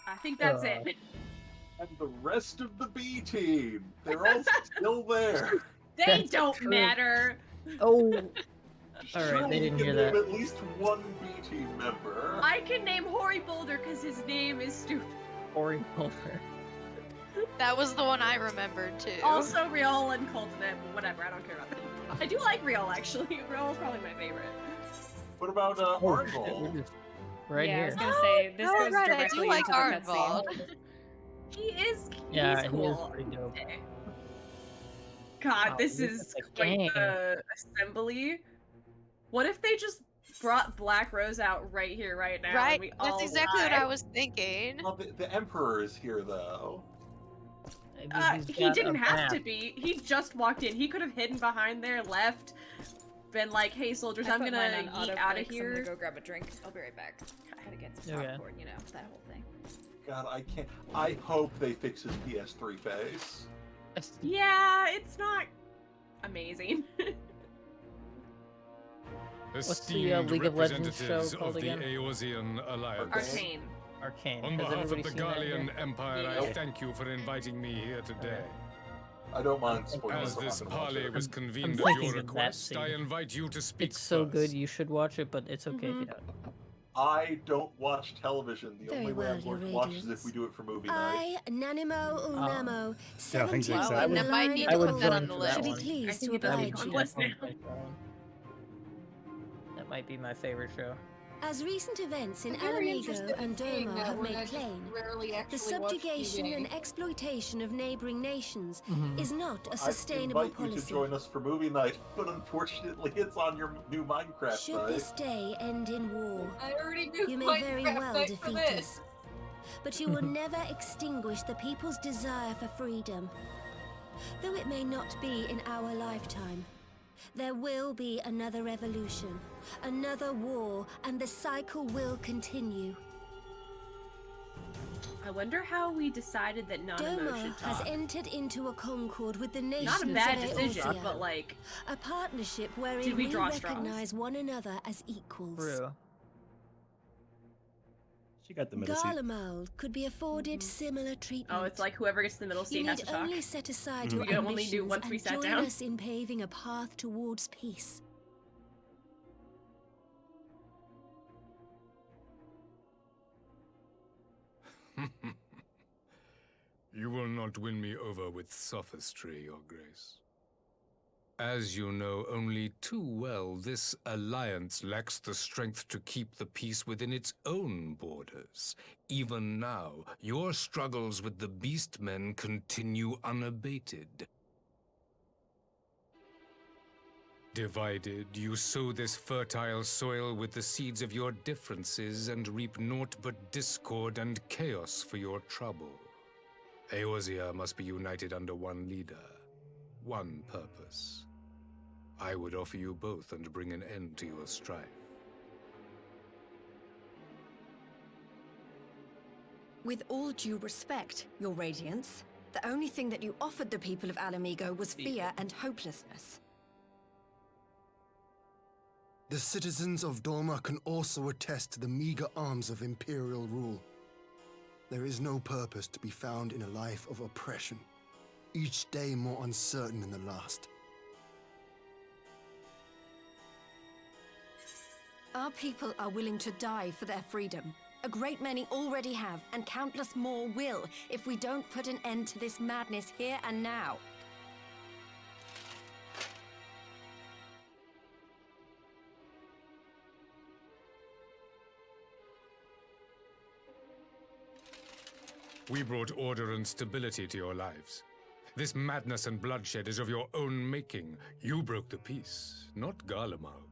I think that's it. And the rest of the B team, they're all still there. They That's don't true. matter. Oh. All right, Surely they didn't you hear can name that. at least one B team member. I can name Hori Boulder because his name is stupid. Hori Boulder. That was the one I remembered too. Also, Riol and Coltonet, but whatever, I don't care about that. I do like Riol, actually. Riol is probably my favorite. What about Arnold? Right yeah, here. I was gonna say, this goes right, I directly do like into the cutscene. Arnvald. He's Yeah, cool. he is pretty dope. God, Wow, this look is at the quite gang. the assembly. What if they just brought Black Rose out right here, right now? Right, And we that's all exactly what died? I was thinking. Well, the Emperor is here, though. Maybe he's He got didn't a have map. to be. He just walked in. He could have hidden behind there, left, been like, "Hey, soldiers, I I'm put gonna mine on yeet autoplay out of 'cause I'm gonna here." go grab a drink. I'll be right back. I gotta get some Okay. popcorn, you know, that whole thing. God, I can't. I hope they fix his PS3 face. Yeah, it's not amazing. What's the League of Legends show representatives called of the again? Aeosian Alliance. Arcane. Arcane. On Has behalf of everybody the seen that Gallian yet? Empire, Yeah. I thank you for inviting me here today. I don't mind spoiling As for this Rock and Roll parley Show. was I'm convened at thinking your of that request, I scene. invite you to speak It's so first. good, you should watch it, but it's okay if you don't. I don't watch television. The Very only way well, I'm going to Your watch is if Radiance. we do it for movie night. I, Nanimo Unamo, Yeah, thanks, 17th Wow, I in the would- might line need of to I would put that Colton, on the join for that should be one. pleased to I think I would oblige that'd you. be Let's now. definitely like that one. That might be my favorite show. As recent events in I'm very Alamigo interested in and seeing Doma that have one. I made just plain, rarely actually the watch subjugation TV. and exploitation of neighboring nations Mhm. is not a I sustainable invite you to policy. join us for movie night, but unfortunately, it's on your new Minecraft Should night. this day end in war, I already knew you may Minecraft very well night for defeat this. us. But you will never extinguish the people's desire for freedom. Though it may not be in our lifetime, there will be another revolution, another war, and the cycle will continue. I wonder how we decided that Nanamo Doma should has talk. entered into a concord with the nations Not a bad of decision, Eorzea, but like, a partnership wherein Did we we draw straws? recognize one another as equals. True. She got the middle seat. Garlemald could be afforded similar treatment. oh, it's like whoever gets the middle You seat has need to talk. only set aside Mhm. your We can only do ambitions once we and sat join down. us in paving a path towards peace. You will not win me over with sophistry, Your Grace. As you know only too well, this alliance lacks the strength to keep the peace within its own borders. Even now, your struggles with the Beastmen continue unabated. Divided, you sow this fertile soil with the seeds of your differences and reap naught but discord and chaos for your trouble. Eorzea must be united under one leader, one purpose. I would offer you both and bring an end to your strife. With all due respect, Your Radiance, the only thing that you offered the people of Alamigo was fear and hopelessness. The citizens of Doma can also attest to the meager arms of imperial rule. There is no purpose to be found in a life of oppression, each day more uncertain than the last. Our people are willing to die for their freedom. A great many already have, and countless more will, if we don't put an end to this madness here and now. We brought order and stability to your lives. This madness and bloodshed is of your own making. You broke the peace, not Garlemald.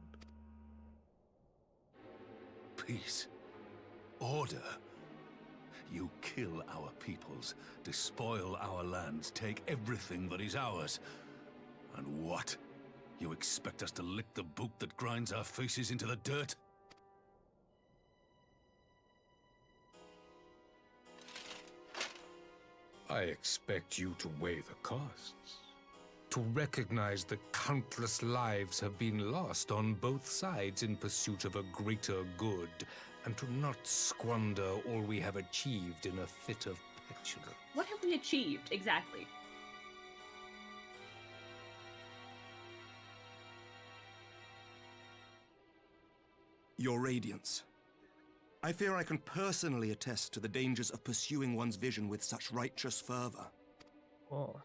Peace. Order. You kill our peoples, despoil our lands, take everything that is ours. And what? You expect us to lick the boot that grinds our faces into the dirt? I expect you to weigh the costs. to recognize that countless lives have been lost on both sides in pursuit of a greater good, and to not squander all we have achieved in a fit of petulance. What have we achieved, exactly? Your Radiance. I fear I can personally attest to the dangers of pursuing one's vision with such righteous fervor. Oh.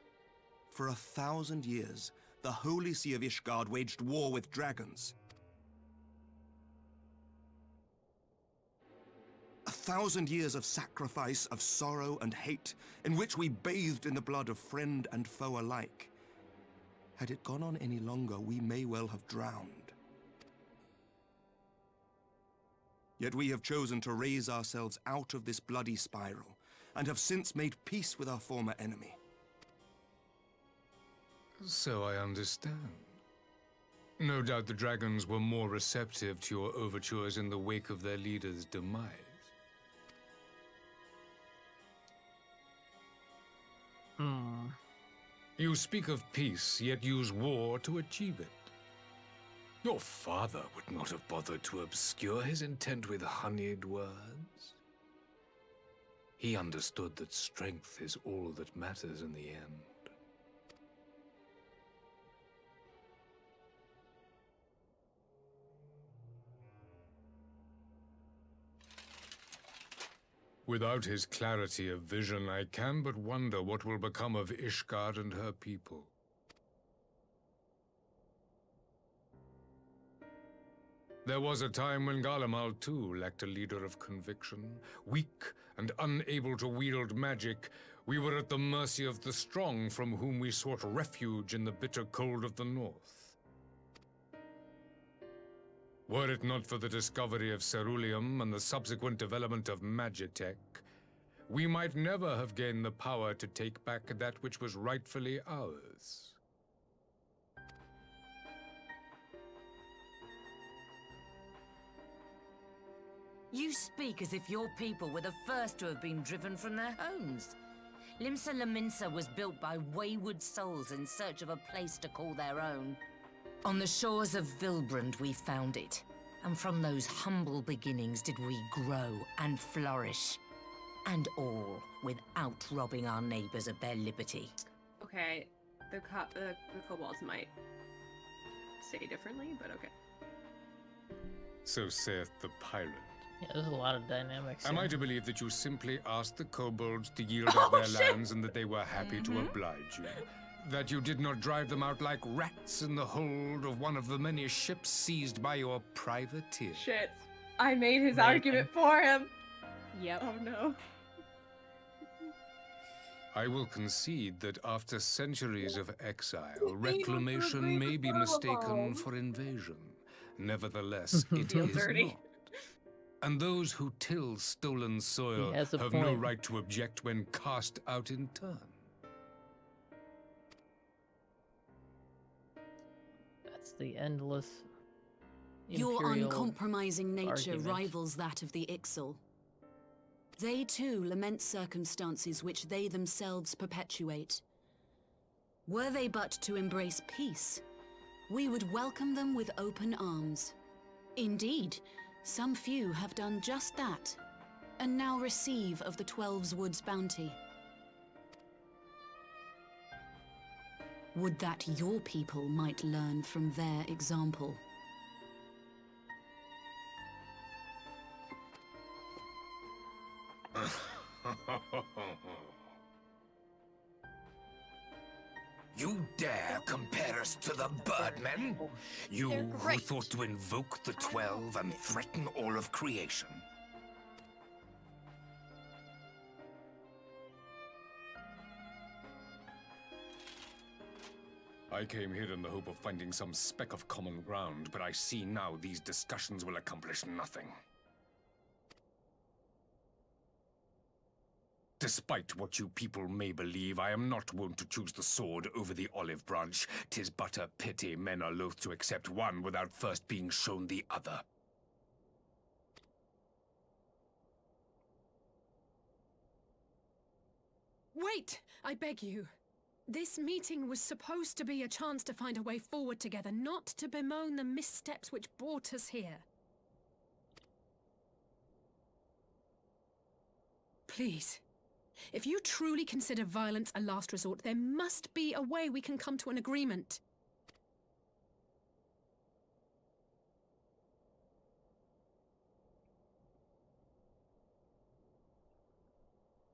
For 1,000 years, the Holy See of Ishgard waged war with dragons. 1,000 years of sacrifice, of sorrow and hate, in which we bathed in the blood of friend and foe alike. Had it gone on any longer, we may well have drowned. Yet we have chosen to raise ourselves out of this bloody spiral, and have since made peace with our former enemy. So I understand. No doubt the dragons were more receptive to your overtures in the wake of their leader's demise. You speak of peace, yet use war to achieve it. Your father would not have bothered to obscure his intent with honeyed words. He understood that strength is all that matters in the end. Without his clarity of vision, I can but wonder what will become of Ishgard and her people. There was a time when Garlemald too lacked a leader of conviction. Weak and unable to wield magic, we were at the mercy of the strong, from whom we sought refuge in the bitter cold of the north. Were it not for the discovery of ceruleum and the subsequent development of magitech, we might never have gained the power to take back that which was rightfully ours. You speak as if your people were the first to have been driven from their homes. Limsa Lominsa was built by wayward souls in search of a place to call their own. On the shores of Vilbrand we found it, and from those humble beginnings did we grow and flourish. And all without robbing our neighbors of their liberty. Okay, the kobolds might say differently, but okay. So saith the pirate. Yeah, there's a lot of dynamics. Am here. I to believe that you simply asked the kobolds to yield up their lands and that they were happy to oblige you? That you did not drive them out like rats in the hold of one of the many ships seized by your privateer? Shit. I made his argument for him. Yep. Oh no. I will concede that after centuries of exile, reclamation may be mistaken for invasion. Nevertheless, it is not. And those who till stolen soil have no right to object when cast out in turn. That's the endless Your imperial uncompromising nature argument. rivals that of the Ixal. They too lament circumstances which they themselves perpetuate. Were they but to embrace peace, we would welcome them with open arms. Indeed, some few have done just that, and now receive of the Twelve's Wood's bounty. Would that your people might learn from their example. You dare compare us to the Birdmen? You who thought to invoke the 12 and threaten all of creation? I came here in the hope of finding some speck of common ground, but I see now these discussions will accomplish nothing. Despite what you people may believe, I am not wont to choose the sword over the olive branch. 'Tis but a pity men are loath to accept one without first being shown the other. Wait! I beg you. This meeting was supposed to be a chance to find a way forward together, not to bemoan the missteps which brought us here. Please, if you truly consider violence a last resort, there must be a way we can come to an agreement.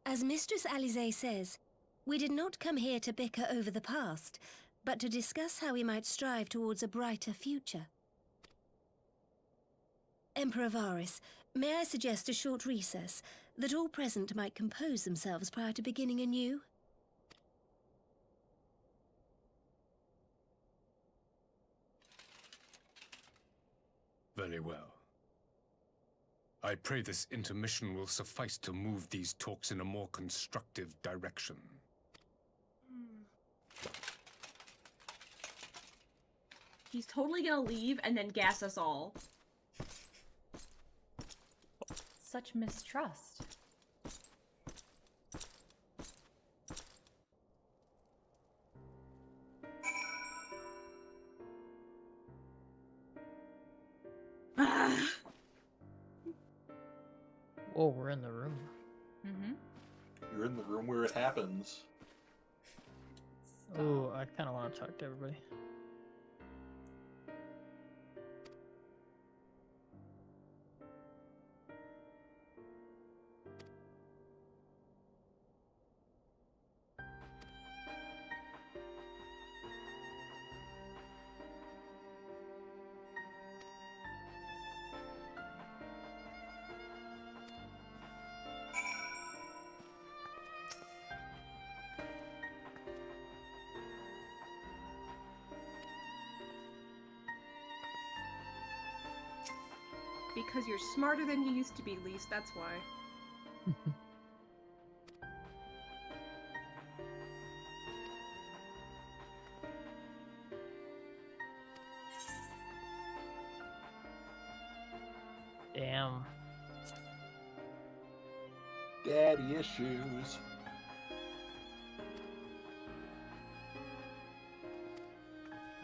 As Mistress Alize says, we did not come here to bicker over the past, but to discuss how we might strive towards a brighter future. Emperor Varys, may I suggest a short recess, that all present might compose themselves prior to beginning anew? Very well. I pray this intermission will suffice to move these talks in a more constructive direction. He's totally gonna leave and then gas us all. Such mistrust. Whoa, we're in the room. Mm-hmm. You're in the room where it happens. Ooh, I kind of want to talk to everybody. Because you're smarter than you used to be, Lise, that's why. Damn. Daddy issues.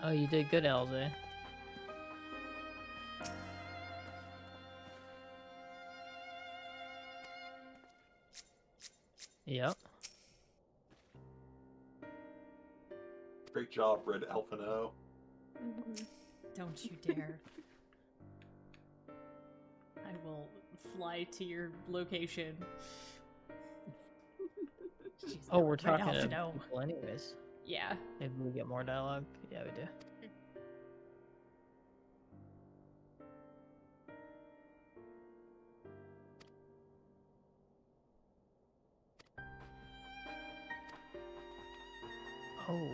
Oh, you did good, LJ. Yep. Great job, Red Elfino. Don't you dare. I will fly to your location. Oh, we're Red talking to Elfino. people anyways. Yeah. Maybe we get more dialogue. Yeah, we do. Oh.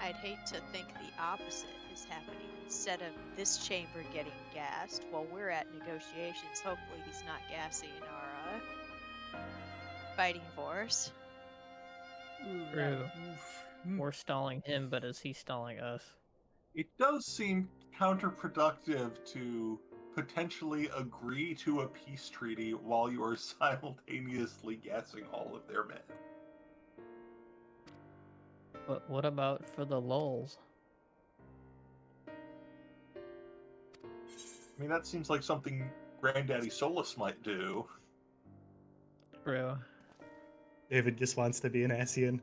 I'd hate to think the opposite is happening. Instead of this chamber getting gassed while we're at negotiations, hopefully he's not gassing our fighting force. True. We're stalling him, but is he stalling us? It does seem counterproductive to potentially agree to a peace treaty while you are simultaneously gassing all of their men. But what about for the lulls? I mean, that seems like something Granddaddy Solus might do. True. David just wants to be an Asian.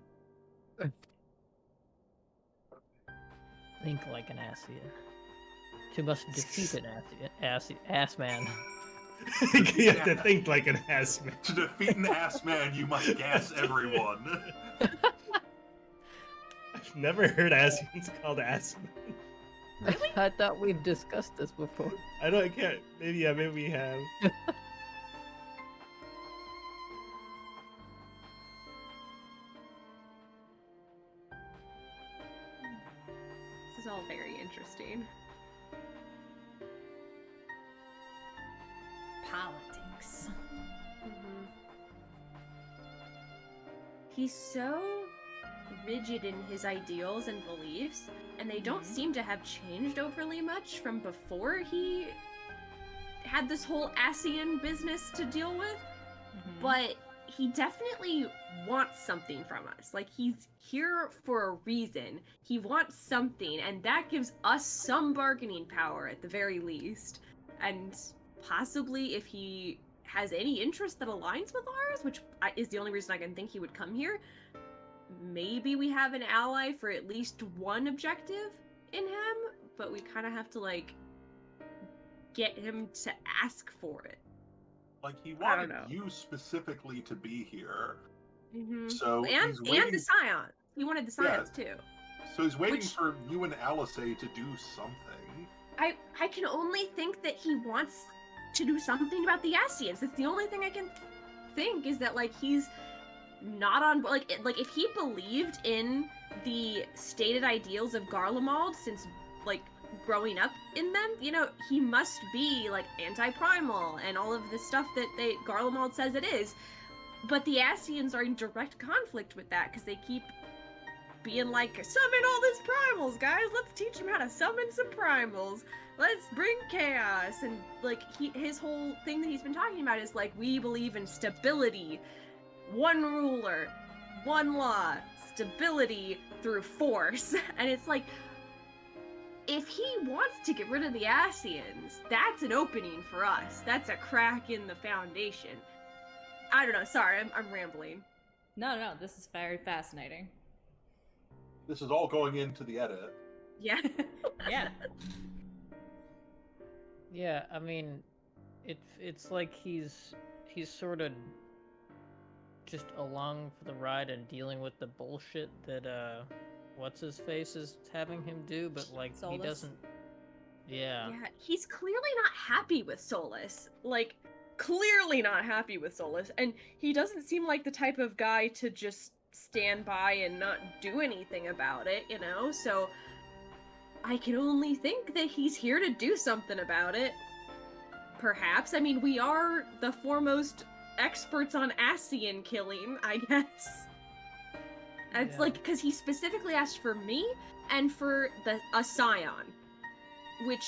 Think like an Asian. You must defeat an ass man. You have to think like an ass man. To defeat an ass man, you must gas everyone. I've never heard Asians called ass men. I thought we've discussed this before. I can't. Maybe we have. This is all very interesting. Politics. He's so rigid in his ideals and beliefs, and they don't seem to have changed overly much from before he had this whole Asian business to deal with. But he definitely wants something from us. Like, he's here for a reason. He wants something, and that gives us some bargaining power at the very least. And possibly if he has any interest that aligns with ours, which is the only reason I can think he would come here, maybe we have an ally for at least one objective in him, but we kind of have to, like, get him to ask for it. Like, he wanted you specifically to be here. So and he's waiting... the Scion. He wanted the Scions too. So he's waiting for you and Alice to do something. I can only think that he wants to do something about the Asians. It's the only thing I can think, is that, like, he's not on, like if he believed in the stated ideals of Garlemald since, like, growing up in them, you know, he must be, like, anti-primal and all of the stuff that Garlemald says it is. But the Asians are in direct conflict with that, because they keep being like, summon all these primals, guys! Let's teach them how to summon some primals! Let's bring chaos! And, like, his whole thing that he's been talking about is, like, we believe in stability. One ruler, one law, stability through force. And it's like, if he wants to get rid of the Asians, that's an opening for us. That's a crack in the foundation. I don't know, sorry, I'm rambling. No, this is very fascinating. This is all going into the edit. Yeah. Yeah. Yeah, I mean, it's like he's sort of just along for the ride and dealing with the bullshit that what's his face is having him do, but, like, he doesn't. Yeah, he's clearly not happy with Solus. Like, clearly not happy with Solus, and he doesn't seem like the type of guy to just stand by and not do anything about it, you know? So I can only think that he's here to do something about it. Perhaps. I mean, we are the foremost experts on Asian killing, I guess. It's like, because he specifically asked for me and for a Scion, which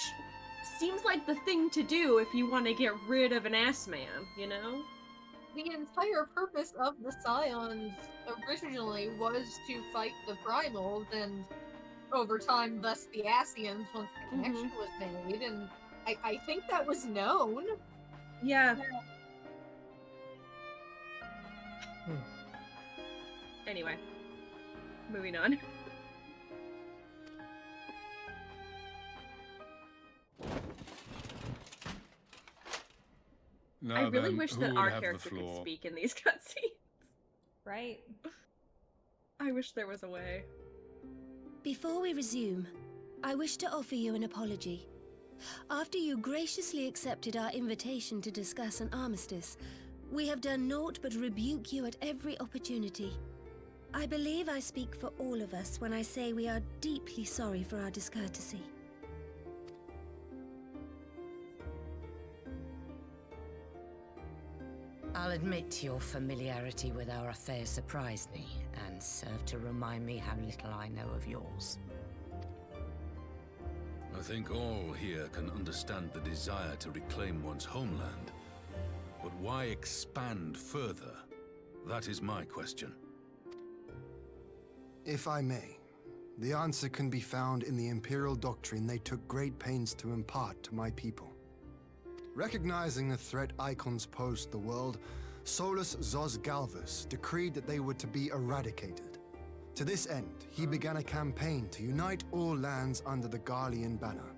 seems like the thing to do if you want to get rid of an ass man, you know? The entire purpose of the Scions originally was to fight the Primals, and over time, thus the Asians, once the connection was made, and I think that was known. Yeah. Anyway, moving on. Now I really then, wish who that would our have the character could floor? speak in these cutscenes. Right? I wish there was a way. Before we resume, I wish to offer you an apology. After you graciously accepted our invitation to discuss an armistice, we have done naught but rebuke you at every opportunity. I believe I speak for all of us when I say we are deeply sorry for our discourtesy. I'll admit your familiarity with our affairs surprised me, and served to remind me how little I know of yours. I think all here can understand the desire to reclaim one's homeland. But why expand further? That is my question. If I may, the answer can be found in the Imperial doctrine they took great pains to impart to my people. Recognizing the threat icons posed to the world, Solus Zos Galvus decreed that they were to be eradicated. To this end, he began a campaign to unite all lands under the Garlean banner.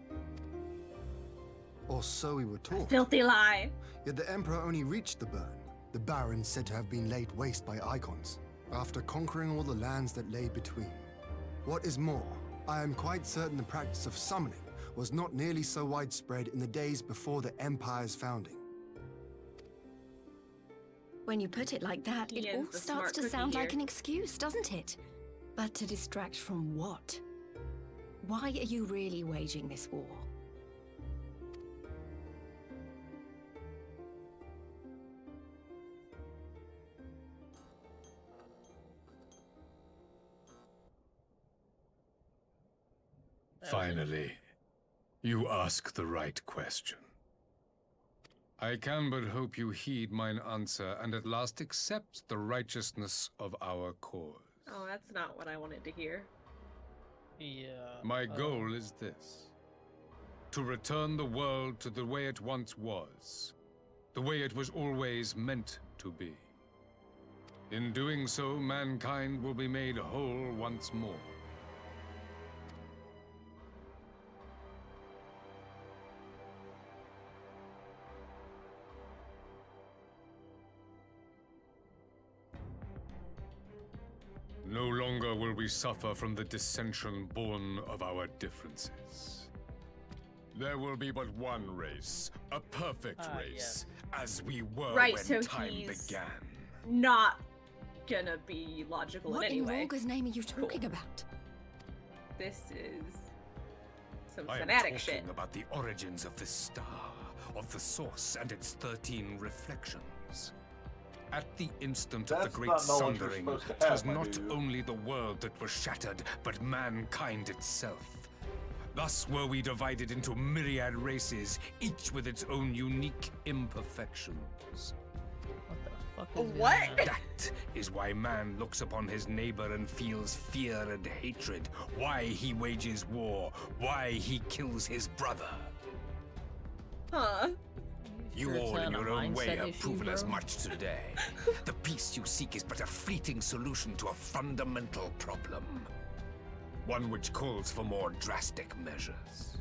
Or so we were taught. Filthy lie! Yet the Emperor only reached the burn, the barren said to have been laid waste by icons, after conquering all the lands that lay between. What is more, I am quite certain the practice of summoning was not nearly so widespread in the days before the Empire's founding. When you put it like that, it all Ian's the starts smart to cookie sound like here. an excuse, doesn't it? But to distract from what? Why are you really waging this war? Finally, you ask the right question. I can but hope you heed mine answer and at last accept the righteousness of our cause. Oh, that's not what I wanted to hear. Yeah. My goal is this: to return the world to the way it once was, the way it was always meant to be. In doing so, mankind will be made whole once more. No longer will we suffer from the dissension born of our differences. There will be but one race, a perfect race, as we were Right, when so time he's began. not gonna be logical What in any in way. Morga's name are you talking about? This is some I am fanatic talking shit. about the origins of this star, of the source and its 13 reflections. At the instant of That's the great not knowledge we're sundering, supposed to it was have, my not dude. only the world that was shattered, but mankind itself. Thus were we divided into myriad races, each with its own unique imperfections. What? That is why man looks upon his neighbor and feels fear and hatred, why he wages war, why he kills his brother. Huh. You Sure it's all in not a your own way mindset have issue, proven as bro? much today. The peace you seek is but a fleeting solution to a fundamental problem. One which calls for more drastic measures.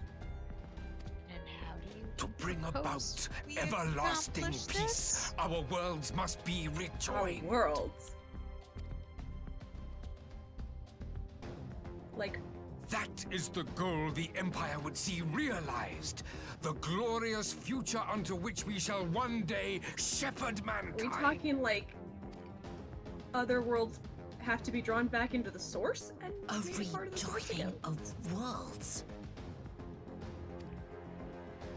And how do you To bring about propose we everlasting accomplish peace, this? our worlds must be Our rejoined. worlds. Like, That is the goal the Empire would see realized. The glorious future unto which we shall one day shepherd are mankind. we talking like other worlds have to be drawn back into the source and A made part of the source rejoining again? of worlds.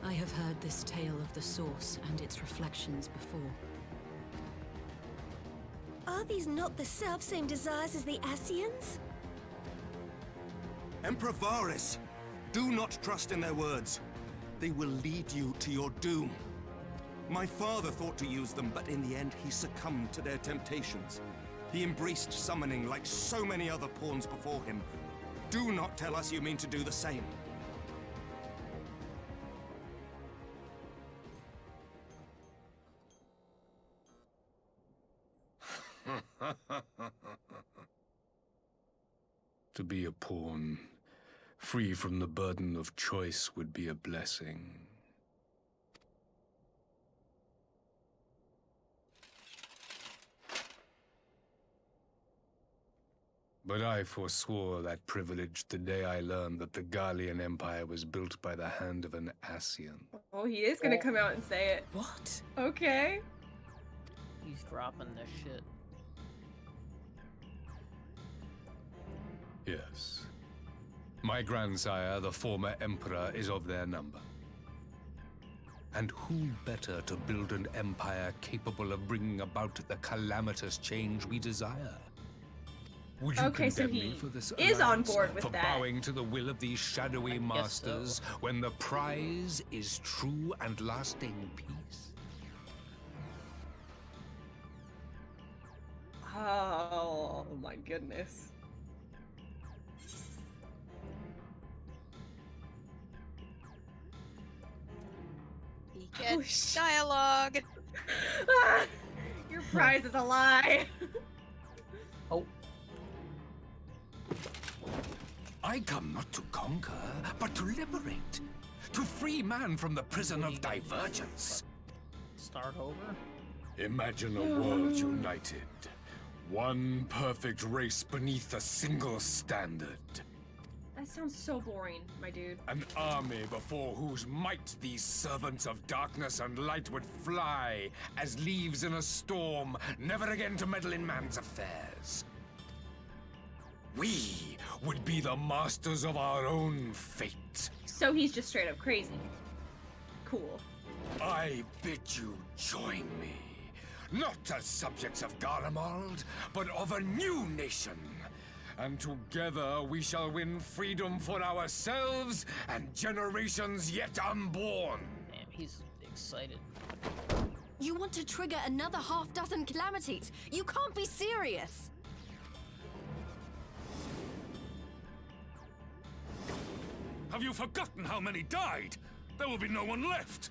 I have heard this tale of the source and its reflections before. Are these not the self-same desires as the Ascians? Emperor Varys, do not trust in their words. They will lead you to your doom. My father thought to use them, but in the end he succumbed to their temptations. He embraced summoning like so many other pawns before him. Do not tell us you mean to do the same. To be a pawn, free from the burden of choice, would be a blessing. But I forswore that privilege the day I learned that the Garlean Empire was built by the hand of an Ascian. Oh, he is gonna come out and say it. What? Okay. He's dropping this shit. Yes. My grandsire, the former emperor, is of their number. And who better to build an empire capable of bringing about the calamitous change we desire? Would you Okay, so condemn me he for this is on alliance, board with for that. bowing to the will of these shadowy guess so. masters when the prize is true and lasting peace? Oh my goodness. He Oh, gets dialogue. Ah, your prize is a lie. Oh. I come not to conquer, but to liberate. To free man from the prison of divergence. Start over? Imagine a world united. One perfect race beneath a single standard. That sounds so boring, my dude. An army before whose might these servants of darkness and light would fly as leaves in a storm, never again to meddle in man's affairs. We would be the masters of our own fate. So he's just straight up crazy. Cool. I bid you join me, not as subjects of Garlemald, but of a new nation. And together we shall win freedom for ourselves and generations yet unborn. Damn, he's excited. You want to trigger another half-dozen calamities? You can't be serious! Have you forgotten how many died? There will be no one left.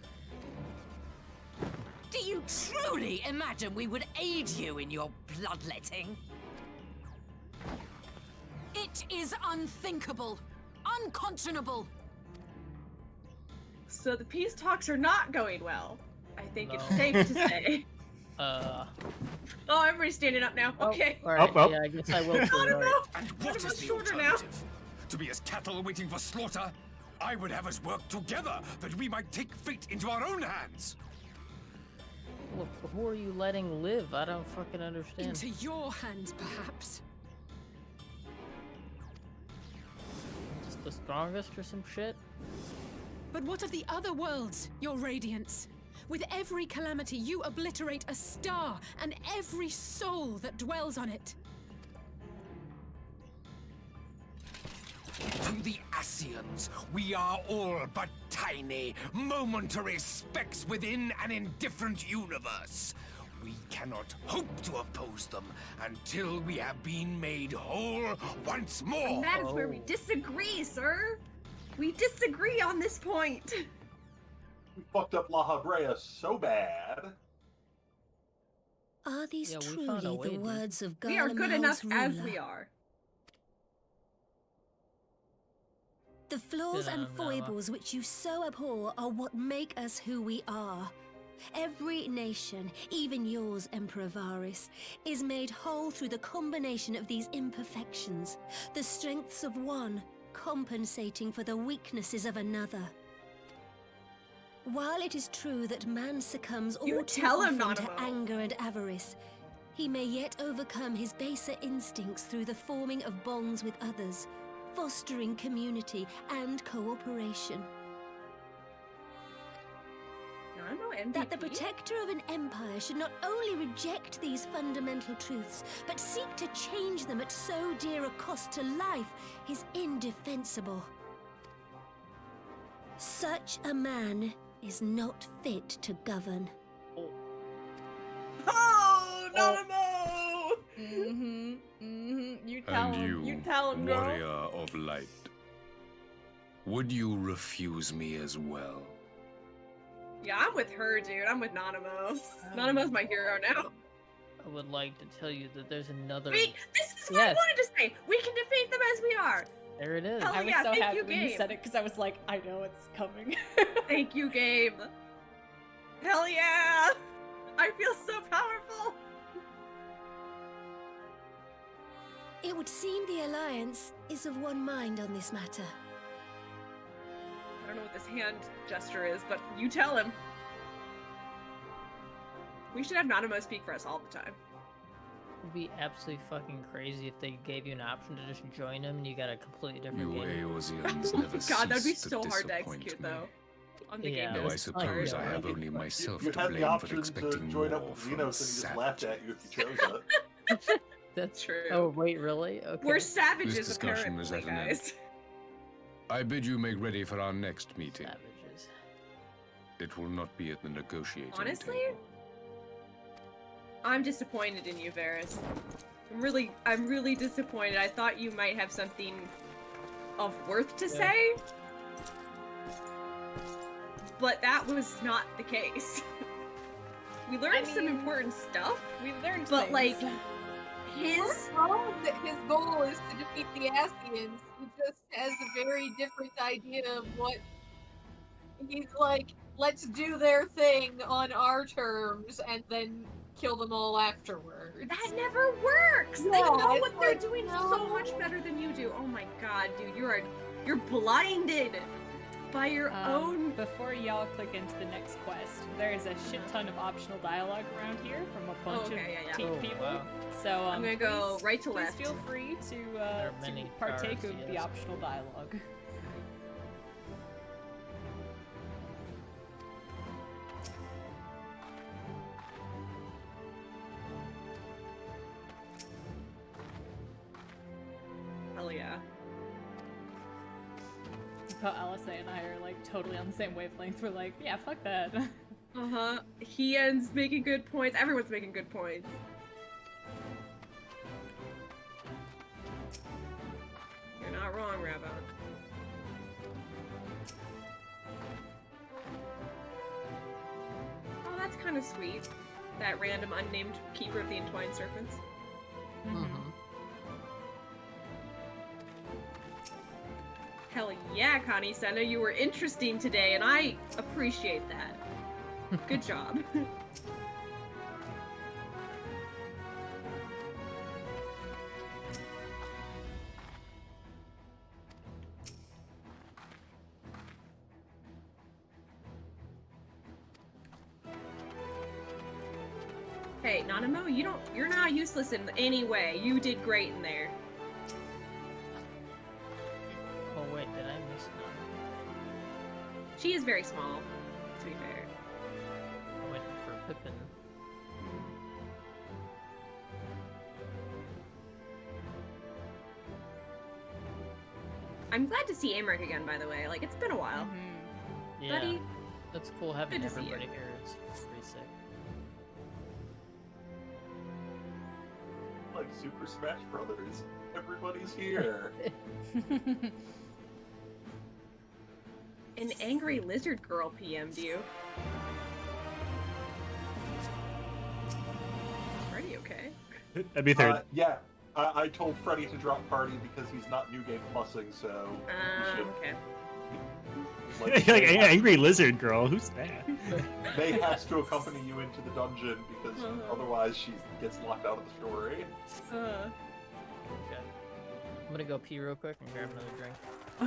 Do you truly imagine we would aid you in your bloodletting? It is unthinkable. Unconscionable. So the peace talks are not going well. I think it's safe to say. Oh, everybody's standing up now. Okay. Alright, yeah, I guess I will. And what is the alternative? To be as cattle waiting for slaughter? I would have us work together that we might take fate into our own hands. Look, who are you letting live? I don't fucking understand. Into your hands, perhaps. Just the strongest or some shit? But what of the other worlds, your radiance? With every calamity, you obliterate a star and every soul that dwells on it. To the Ascians, we are all but tiny, momentary specks within an indifferent universe. We cannot hope to oppose them until we have been made whole once more. And that is where we disagree, sir. We disagree on this point. We fucked up La Habrea so bad. Are these Yeah, we truly found a way, the dude. words of We are good enough Garlemald's as ruler? we are. The flaws Yeah, and no. foibles which you so abhor are what make us who we are. Every nation, even yours, Emperor Varys, is made whole through the combination of these imperfections, the strengths of one compensating for the weaknesses of another. While it is true that man succumbs all You too tell him, often to Nanamo. anger and avarice, he may yet overcome his baser instincts through the forming of bonds with others, fostering community and cooperation. That the protector of an empire should not only reject these fundamental truths, but seek to change them at so dear a cost to life is indefensible. Such a man is not fit to govern. Oh, Nanamo! You tell And him. you, You tell him, girl. warrior of light, would you refuse me as well? Yeah, I'm with her, dude. I'm with Nanamo. Nanamo's my hero now. I would like to tell you that there's another. This is what I Yes. wanted to say. We can defeat them as we are. There it is. Hell I was yeah, so thank happy you, when you Gabe. said it because I was like, I know it's coming. Thank you, Gabe. Hell yeah! I feel so powerful. It would seem the Alliance is of one mind on this matter. I don't know what this hand gesture is, but you tell him. We should have Nanamo speak for us all the time. It'd be absolutely fucking crazy if they gave you an option to just join them and you got a completely different You game. Eosians never God, that'd be cease to so hard to disappoint execute, me. though. On the Yeah. game. Though I notes. suppose I have only myself You to had the blame for option to expecting join up more with from Xenos and he just laughed at you if you chose it. That's true. Oh wait, really? Okay. We're savages, This discussion apparently, is at an end. guys. I bid you make ready for our next meeting. Savages. It will not be at the negotiating Honestly, table. I'm disappointed in you, Varys. I'm really disappointed. I thought you might have something of worth to say, but that was not the case. We learned some important stuff. We learned but things. like his his goal is to defeat the Ascians. He just has a very different idea of what he's like. Let's do their thing on our terms, and then kill them all afterwards. That never works. Yeah, They know it's what they're like, doing no. so much better than you do. Oh my god, dude, you're blinded by your own. Before y'all click into the next quest, there is a shit ton of optional dialogue around here from a bunch of people. Wow. So I'm gonna go right to please left. feel free to are many partake cars, of the yes. optional dialogue. Hell yeah. But Alice and I are like totally on the same wavelength. We're like, yeah, fuck that. Hien's making good points. Everyone's making good points. You're not wrong, Rabon. Oh, that's kind of sweet. That random unnamed keeper of the entwined serpents. Hell yeah, Connie Senna, you were interesting today, and I appreciate that. Good job. Hey, Nanamo, you're not useless in any way. You did great in there. Oh wait, did I miss none? She is very small, to be fair. I went for Pippin. I'm glad to see Amric again, by the way. Like, it's been a while. Yeah, Buddy, that's cool having good to see you. everybody here. It's pretty sick. Like Super Smash Brothers. Everybody's here. An angry lizard girl PM'd you. Are you okay? That'd be third. Yeah, I told Freddy to drop party because he's not New Game Plusing, so... he should- Okay. Like angry lizard girl. Who's that? May has to accompany you into the dungeon because otherwise she gets locked out of the story. Okay. I'm gonna go pee real quick and grab another drink.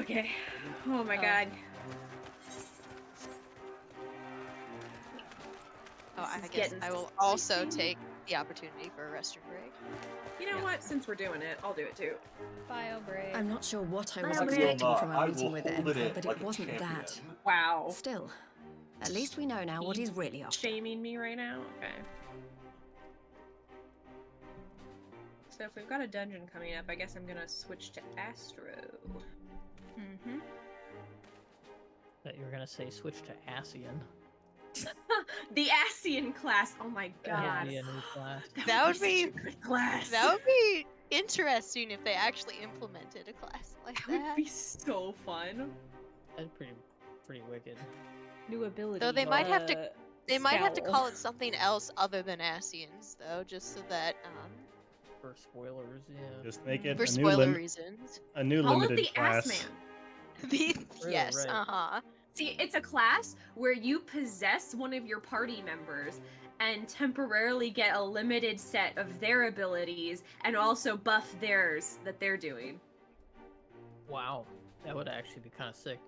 Okay. Oh my god. Oh, I This is guess getting I will also take the opportunity for a restroom break. You know what? Since we're doing it, I'll do it too. Bio break. I'm not sure what I was Bio break. expecting from I our will meeting with the hold it Emperor, in but like it a wasn't champion. that. Wow. Still, at least we know now what he's really after. Shaming me right now? Okay. So if we've got a dungeon coming up, I guess I'm gonna switch to Astro. Mm-hmm. That you were gonna say switch to Asian. The Asian class. Oh my god. That'd be a new class. That would such be a good class. That would be interesting if they actually implemented a class like That would that. be so fun. That's pretty wicked. New ability. Though they might have to they might have to scowl. call it something else other than Asians, though, just so that For spoilers, yeah. Just make it for a new spoiler reasons. a new Call it limited the class. Ass Man. Yes, right. uh-huh. See, it's a class where you possess one of your party members and temporarily get a limited set of their abilities and also buff theirs that they're doing. Wow, that would actually be kind of sick.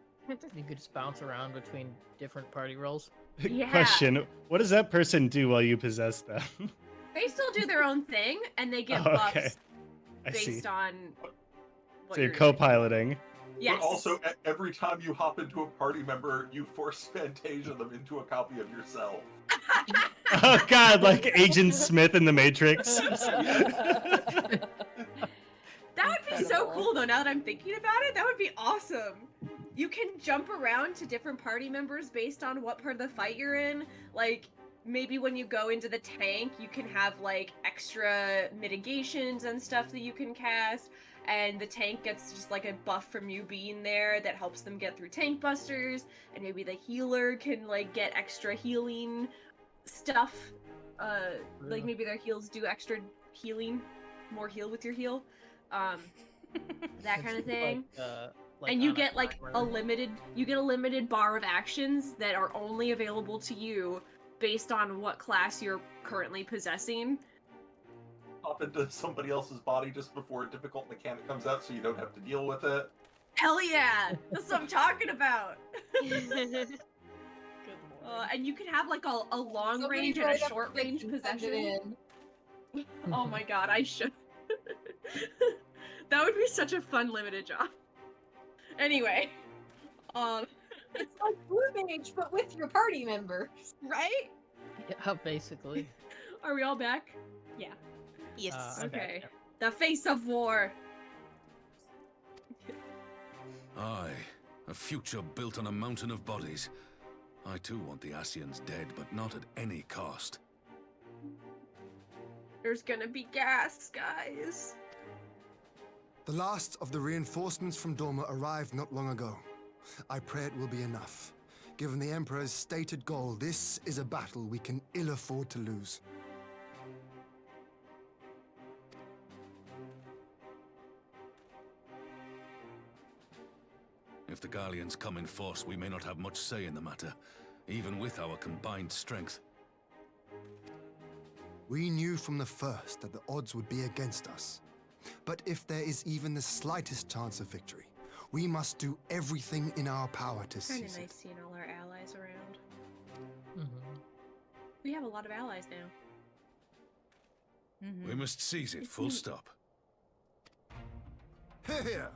You could just bounce around between different party roles. Yeah. Question: what does that person do while you possess them? They still do their own thing and they get Oh, buffs okay. I see. based on what So you're doing. co-piloting. Yes. But also, every time you hop into a party member, you force Fantasia them into a copy of yourself. Oh god, like Agent Smith in the Matrix. That would be so cool though, now that I'm thinking about it. That would be awesome. You can jump around to different party members based on what part of the fight you're in. Like, maybe when you go into the tank, you can have like extra mitigations and stuff that you can cast. And the tank gets just like a buff from you being there that helps them get through tank busters. And maybe the healer can like get extra healing stuff. Like maybe their heals do extra healing, more heal with your heal. That kind of thing. And you get like a limited bar of actions that are only available to you based on what class you're currently possessing. Pop into somebody else's body just before a difficult mechanic comes out so you don't have to deal with it. Hell yeah! That's what I'm talking about! And you could have like a long Somebody range and write a up short the range fiction, send it possession. Oh my god, I should. That would be such a fun limited job. Anyway, it's like Blue Mage, but with your party members, right? Yeah, basically. Are we all back? Yeah. Yes. I'm back, Okay. yeah. The face of war. Aye, a future built on a mountain of bodies. I too want the Asians dead, but not at any cost. There's gonna be gas, guys. The last of the reinforcements from Dorma arrived not long ago. I pray it will be enough. Given the Emperor's stated goal, this is a battle we can ill afford to lose. If the Garleans come in force, we may not have much say in the matter, even with our combined strength. We knew from the first that the odds would be against us. But if there is even the slightest chance of victory, we must do everything in our power to It's kind seize of it. nice seeing all our allies around. Mm-hmm. We have a lot of allies now. We must seize it, full stop. Here!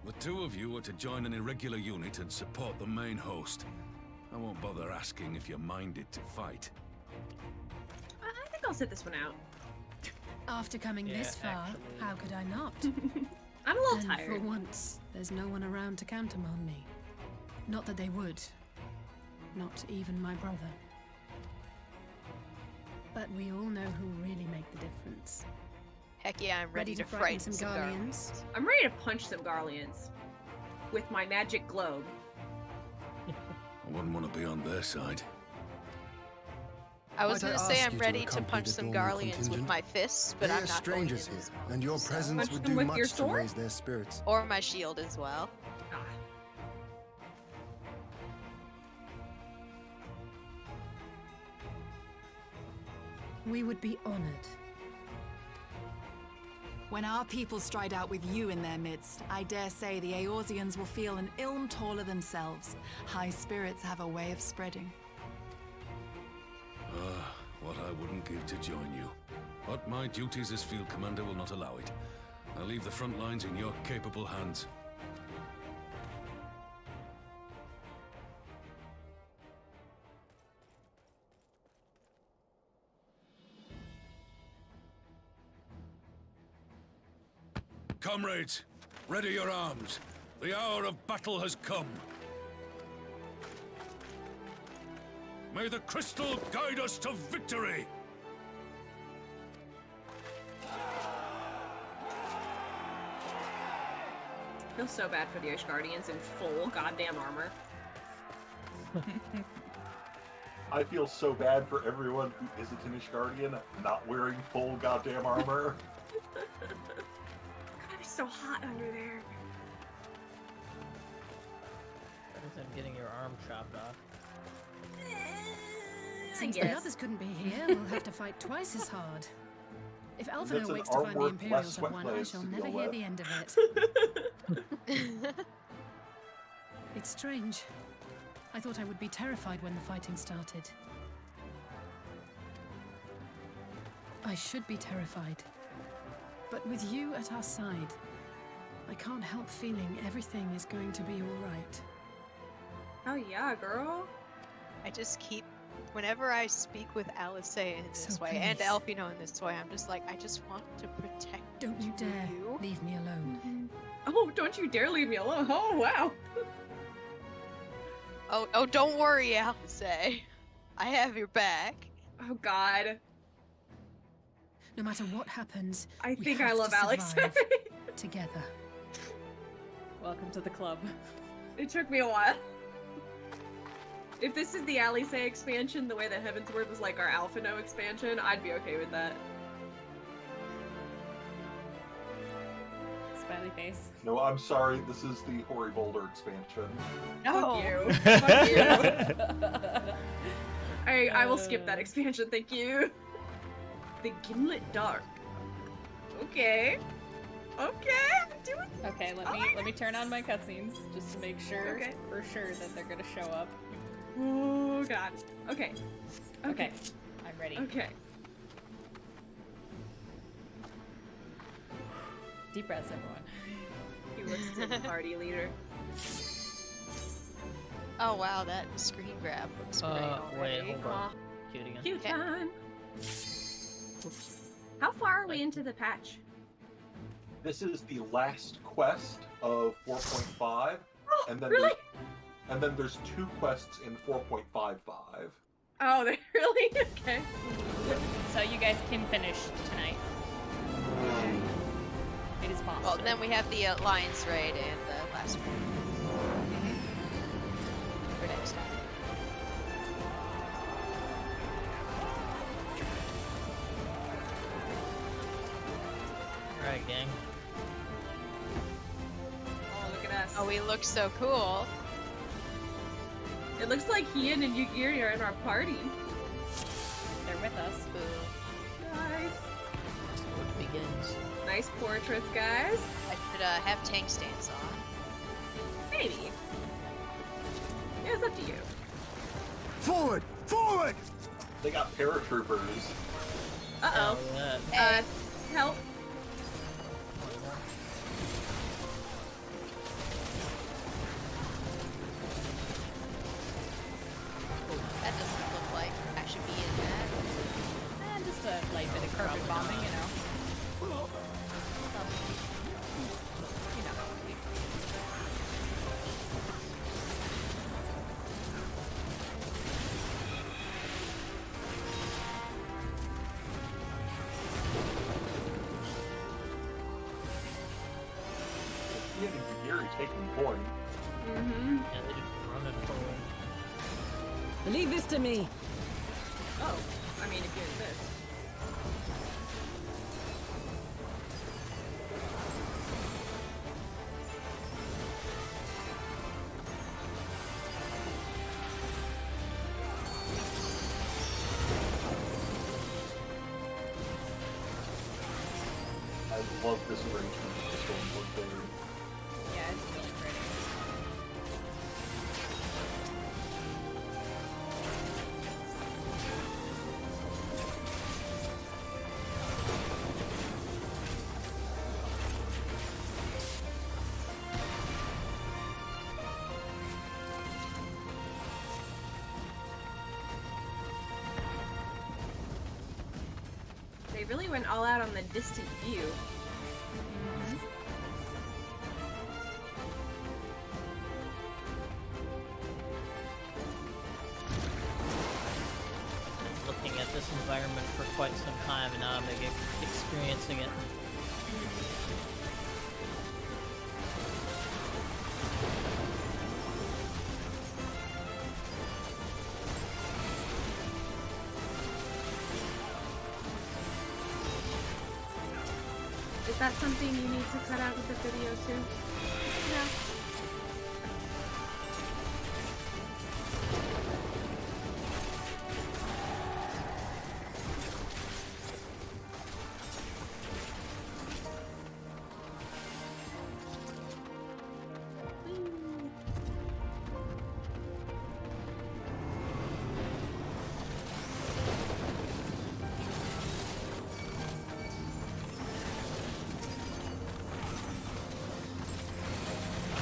The two of you are to join an irregular unit and support the main host. I won't bother asking if you're minded to fight. I think I'll sit this one out. After coming this far, how could I not? I'm a little And tired. for once, there's no one around to countermand me. Not that they would. Not even my brother. But we all know who really make the difference. Heck yeah, I'm ready to frighten frighten some Garleans? I'm ready to punch some Garleans. With my magic globe. I wouldn't want to be on their side. I was Might I gonna say ask I'm you to ready to accompany punch the some Dorma Garleans with contingent? my fists, but They I'm are not strangers going here, in and your presence Punch would them do with your much to sword? raise their spirits. or my shield as well. We would be honored. When our people stride out with you in their midst, I dare say the Eorzeans will feel an ilm taller themselves. High spirits have a way of spreading. What I wouldn't give to join you. But my duties as field commander will not allow it. I'll leave the front lines in your capable hands. Comrades, ready your arms. The hour of battle has come. May the crystal guide us to victory! I feel so bad for the Guardians in full goddamn armor. I feel so bad for everyone who isn't an Ishgardian not wearing full goddamn armor. God, it's so hot under there. Better than getting your arm chopped off. Since the others couldn't be here, we'll have to fight twice as hard. If That's Alphino an wakes to find the artwork, Imperials less have won, I sweat shall blades to never deal hear with. the end of it. It's strange. I thought I would be terrified when the fighting started. I should be terrified. But with you at our side, I can't help feeling everything is going to be all right. Oh yeah, girl. I just keep, whenever I speak with Alice in this So way, and please. Elfino in this way, I'm just like, I just want to protect Don't you dare leave me alone. Oh, don't you dare leave me alone. Oh, wow. Oh, don't worry, Alice. I have your back. Oh, God. No matter what happens, I we think have I love to Alex. survive together. Welcome to the club. It took me a while. If this is the Alice expansion, the way that Heavensward was like our Alphino expansion, I'd be okay with that. smiley face. No, I'm sorry. This is the Hoary Boulder expansion. No. Fuck you. Fuck you. I will skip that expansion, thank you. The Gimlet Dark. Okay. Okay, I'm doing. Okay, let me turn on my cutscenes just to make sure for sure that they're gonna show up. Oh god. Okay. Okay. I'm ready. Okay. Deep breaths, everyone. He looks to the party leader. Oh wow, that screen grab looks great Wait, already. hold on. Cute again. Cute time. How far are we into the patch? This is the last quest of 4.5, and then really? and then there's 2 quests in 4.55. Oh, they really? Okay. So you guys can finish tonight. It is possible. Well, then we have the Alliance raid and the last one. For next time. Alright, gang. Oh, look at us. Oh, we look so cool. It looks like Ian and Yugiri are in our party. They're with us. Nice. So it begins. Nice portraits, guys. I should have tank stance on. Maybe. Yeah, it's up to you. Forward! Forward! They got paratroopers. Uh-oh. Help. That doesn't look like I should be in that. And just a light bit of carpet bombing, you know. Ian and Yuri taking point. Mm-hmm. Yeah, they just running forward. Leave this to me. Oh, I mean, if you insist. I love this arrangement of the Stormboard there. Yeah, it's really pretty. They really went all out on the distant view. Looking at this environment for quite some time, and now I'm experiencing it. Is that something you need to cut out of the video too? Yeah.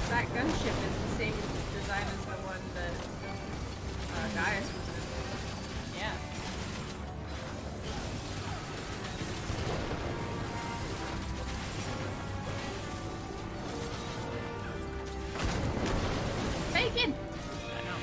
That gunship is the same design as the one that Gaius was in. Yeah. Bacon! I know.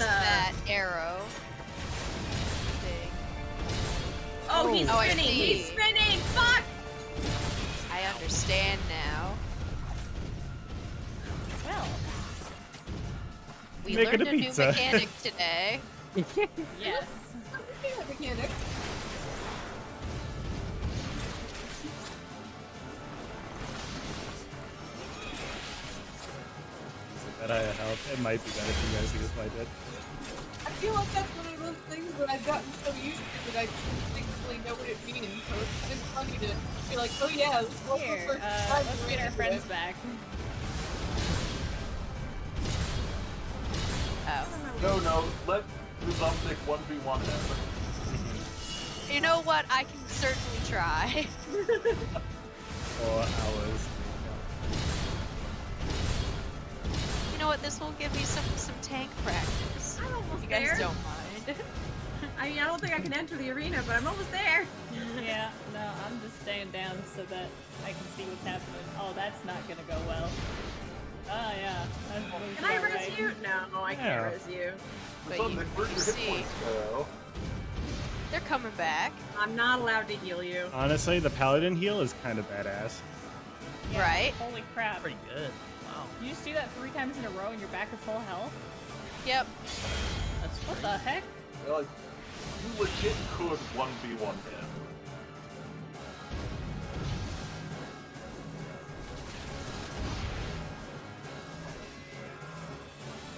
that arrow thing. Oh, he's I spinning! see. He's spinning! Fuck! I understand now. Well, we Making learned a a new pizza. mechanic today. yes. Mechanic. That I help. It might be better if you guys use my bit. I feel like that's one of those things that I've gotten so used to that I instinctively know what it means. So it's been funny to be like, oh yeah, this is what Here, we're let's get our friends back. Oh. No, let Luzumnik 1v1 him. You know what? I can certainly try. 4 hours. You know what? This will give me some tank practice. I'm almost You guys there. don't mind. I mean, I don't think I can enter the arena, but I'm almost there. Yeah, no, I'm just staying down so that I can see what's happening. Oh, that's not gonna go well. Oh, yeah. Can I res you? No, I can't res you. But Luzumnik, where'd your hit see, points go? they're coming back. I'm not allowed to heal you. Honestly, the paladin heal is kind of badass. Yeah, Right? Holy crap. Pretty good. Wow. You just do that 3 times in a row and you're back at full health? Yep. That's what the heck? You're like, you legit could 1v1 him.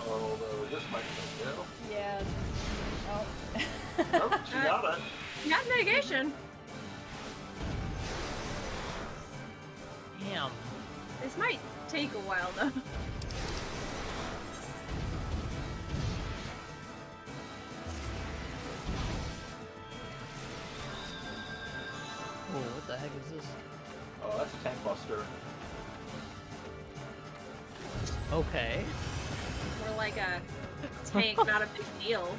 Although this might be no. Yeah. Oh. Nope, she got it. You got mitigation. Damn. This might take a while though. Oh, what the heck is this? Oh, that's a tank buster. Okay. We're like a tank, not a big deal.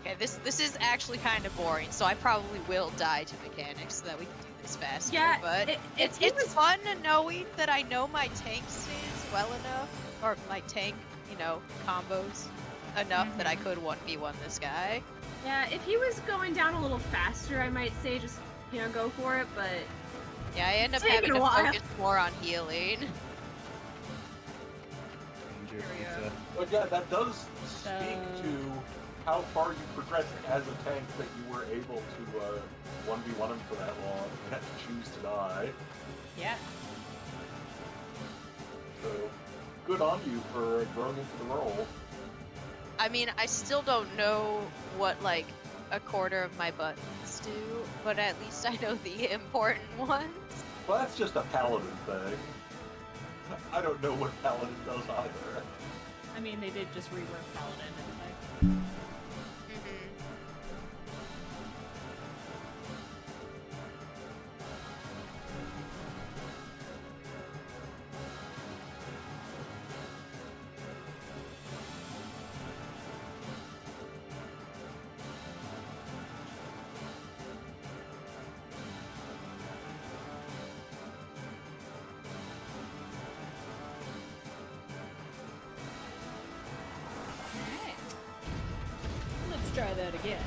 Okay, this is actually kind of boring, so I probably will die to mechanics so that we can do this faster. Yeah, but it's fun knowing that I know my tank stance well enough, or my tank, combos enough that I could 1v1 this guy. Yeah, if he was going down a little faster, I might say just, go for it, but... Yeah, I end up It's taken having to a while. focus more on healing. But yeah, that does speak to how far you progressed as a tank that you were able to 1v1 him for that long and had to choose to die. Yeah. So, good on you for growing into the role. I mean, I still don't know what, like, a quarter of my buttons do, but at least I know the important ones. Well, that's just a paladin thing. I don't know what paladin does either. I mean, they did just rework Paladin and like... Let's try that again.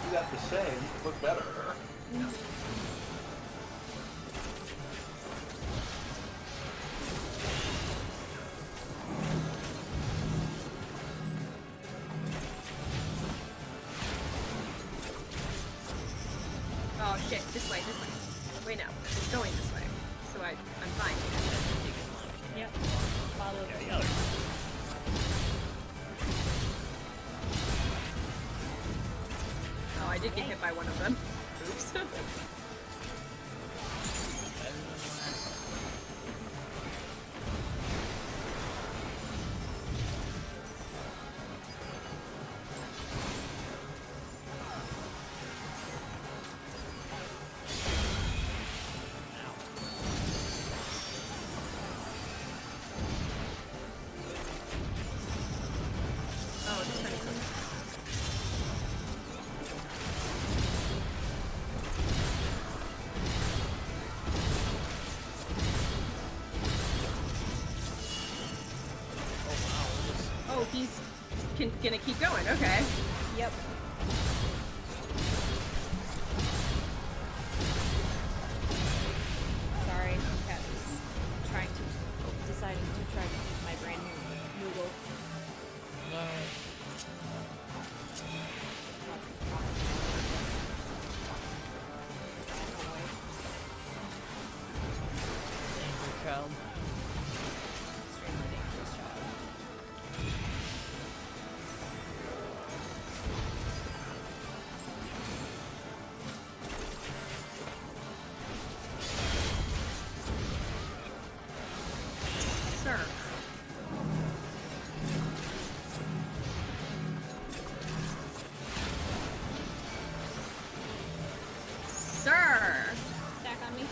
Do that the same, look better. Oh shit, this way. Wait, no, it's going this way. So I'm fine. Yep. Follow the Oh, I did get hit by one of them. Oops. Oh, this way. he's gonna keep going. Okay. Yep. Sorry, Cat is deciding to try to eat my brand new noodle. No. Danger child. Extremely dangerous child. Sir. Sir. Stack on me.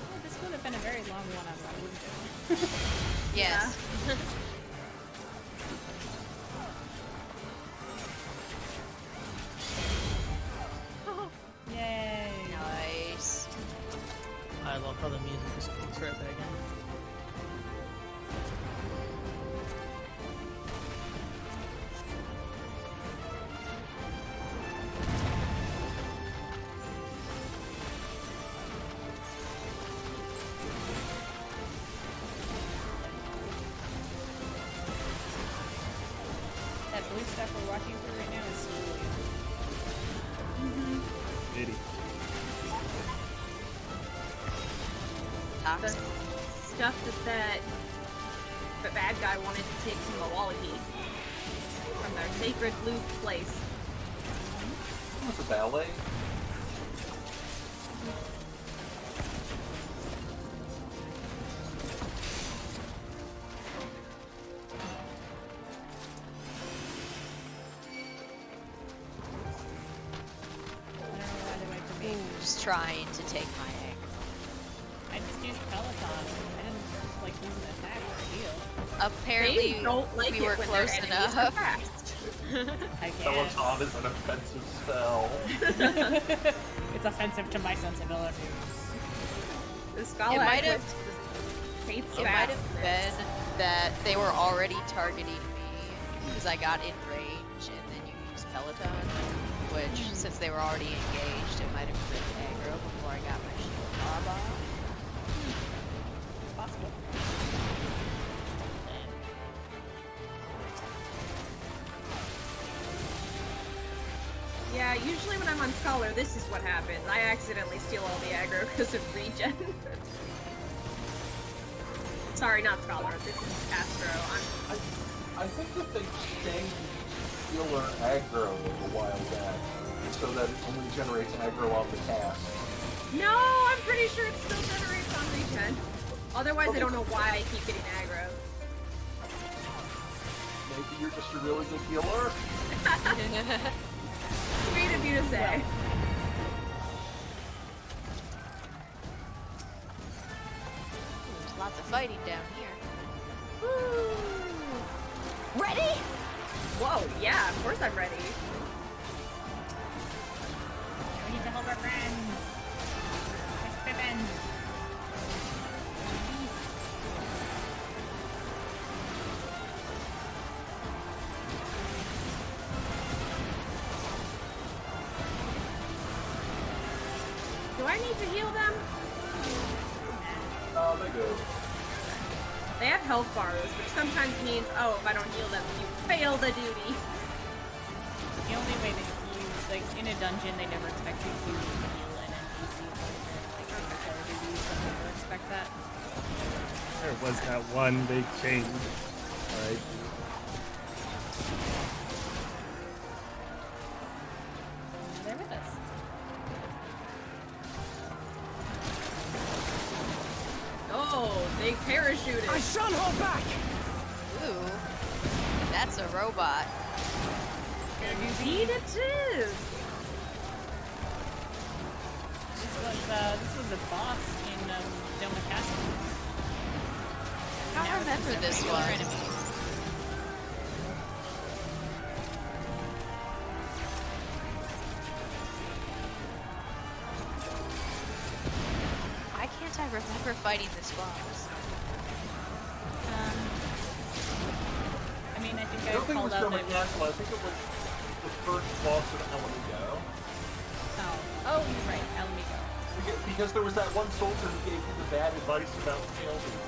Oh, this would have been a very long one-on-one, wouldn't it? Yes. Yay! Nice. I love how the music just kicks right back in. That blue stuff we're walking through right now is cerulean. Pity. The stuff that the bad guy wanted to take from the Wallachy. From their sacred blue place. What's a ballet? Just trying to take my anger. I just used Peloton. I didn't like use an attack or a heal. Apparently, They don't like we it were when close their enemies enough. are fast. I guess. Peloton is an offensive spell. It's offensive to my sensibilities. The It Scala might have. hates It might have been that they were already targeting me because I got in range and then you used Peloton, which since they were already engaged, it might have been aggro before I got my shield bob off. Possible. Yeah, usually when I'm on Scholar, this is what happens. I accidentally steal all the aggro because of regen. Sorry, not Scholar. This is Astro. I think that they changed healer aggro a while back so that it only generates aggro on the cast. No, I'm pretty sure it still generates on regen. Otherwise, I don't know why I keep getting aggro. Maybe you're just a really good healer? Sweet of you to say. There's lots of fighting down here. Ready? Whoa, yeah, of course I'm ready. We need to help our friends. It's Pippin. Do I need to heal them? Oh, they do. They have health bars, which sometimes means, oh, if I don't heal them, you fail the duty. The only way that you, like, in a dungeon, they never expect you to heal an NPC like military duties. They never expect that. There was that one big change. Alright. They're with us. Oh, they parachuted. I shan't hold back! Ooh, that's a robot. Indeed it is. This was a boss in Doma Castle. I don't remember this one. Why can't I remember fighting this boss? I mean, I think I don't think it called was out Doma that. Castle. I think it was the first boss of Alamigo. Oh, you're right, Alamigo. Because there was that one soldier who gave him the bad advice about tailgate.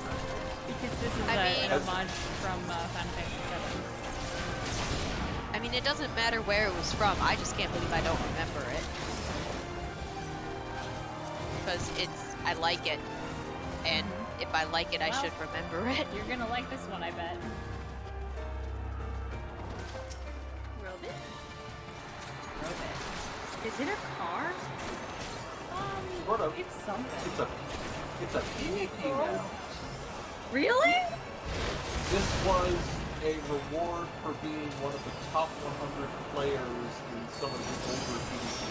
Because this is an homage from Final Fantasy VII. I mean, it doesn't matter where it was from. I just can't believe I don't remember it. Because I like it. And if I like it, I should remember it. You're gonna like this one, I bet. Robot? Is it a car? Sort of. It's something. It's a PvP now. Really? This was a reward for being one of the top 100 players in some of the older PvP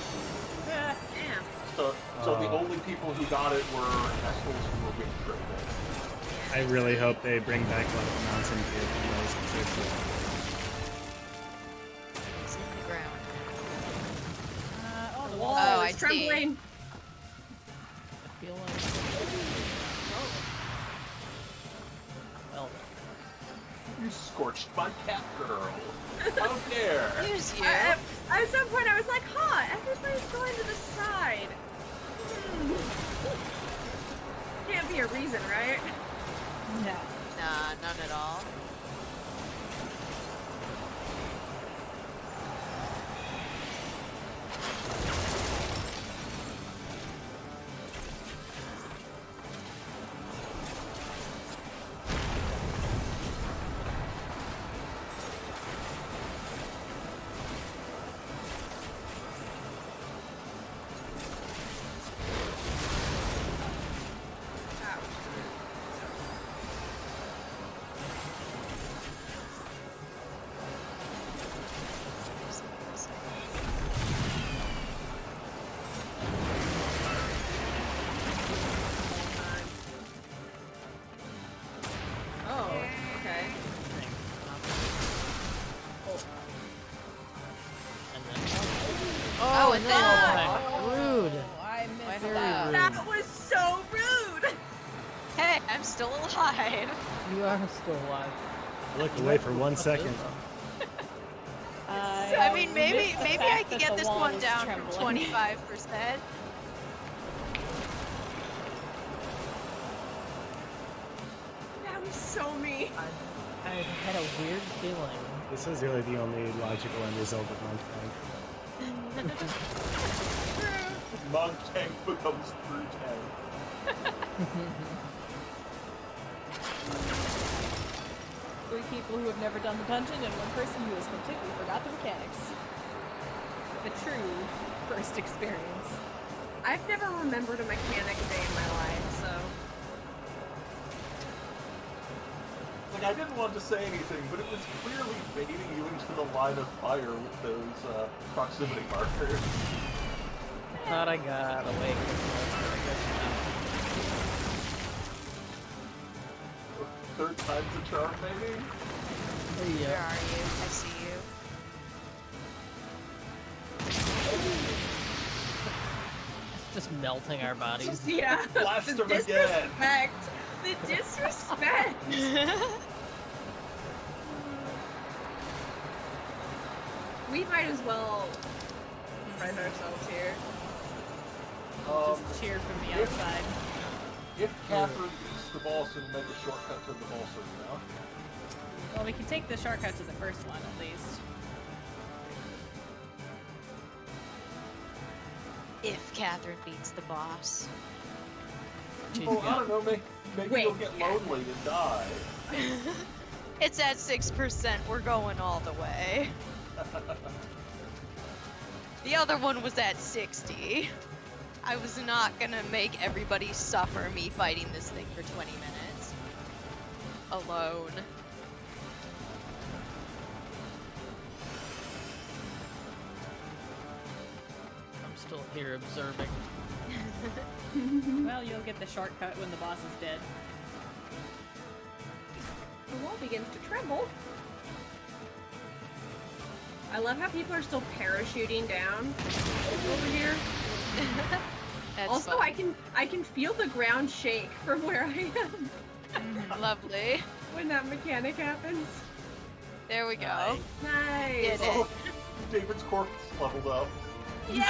games. Damn. So the only people who got it were assholes who were being traded. I really hope they bring back a lot of nonsense here from those seriously. It's in the ground. The wall is trembling. I feel like... Well... You scorched my cat girl. How dare! Use you. At some point I was like, everybody's going to the side. Can't be a reason, right? No. Nah, none at all. Oh, and no! then Rude. I missed Very that. rude. That was so rude. Hey, I'm still alive. You are still alive. I looked away for 1 second. I mean, maybe I can get this one down from 25%. That was so me. I had a weird feeling. This is really the only logical end result of Monk. Monk tank becomes through tank. Three people who have never done the dungeon and one person who has completely forgot the mechanics. The true first experience. I've never remembered a mechanic a day in my life, so. Like, I didn't want to say anything, but it was clearly baiting you into the line of fire with those proximity markers. I thought I got away from this, but I guess not. Third time's a charm, maybe? Where are you? I see you. It's just melting our bodies. Yeah. Blast The them again. disrespect. The disrespect. We might as well friend ourselves here. Just cheer from the outside. If Catherine beats the boss, it'll make a shortcut to the boss, you know? Well, we can take the shortcut to the first one at least. If Catherine beats the boss. Oh, I don't know, maybe you'll get lonely and die. It's at 6%. We're going all the way. The other one was at 60. I was not gonna make everybody suffer me fighting this thing for 20 minutes. Alone. still here observing. Well, you'll get the shortcut when the boss is dead. The wall begins to tremble. I love how people are still parachuting down over here. That's also, fun. I can feel the ground shake from where I am. Lovely. When that mechanic happens. There we go. Nice. Did it. Oh, David's corpse leveled up. Yeah!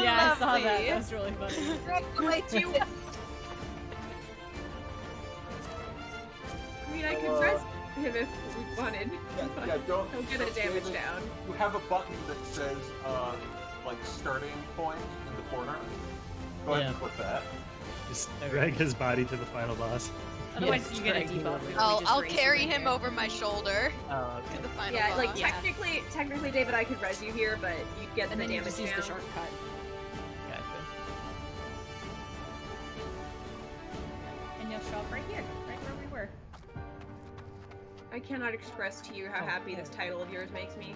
Yeah, I saw that. Lovely. That was really funny. Congratulate you. I mean, I could rest him if we wanted. Yeah, don't. He'll get a damage David, down. You have a button that says, like, starting point in the corner. Go ahead and click that. Just drag his body to the final boss. Otherwise, you get a debuff. I'll carry him over my shoulder Oh, to the final Yeah, boss. like technically, David, I could res you here, but you'd get And the then you damage just use down. the shortcut. Gotcha. And you'll show up right here, right where we were. I cannot express to you how happy this title of yours makes me,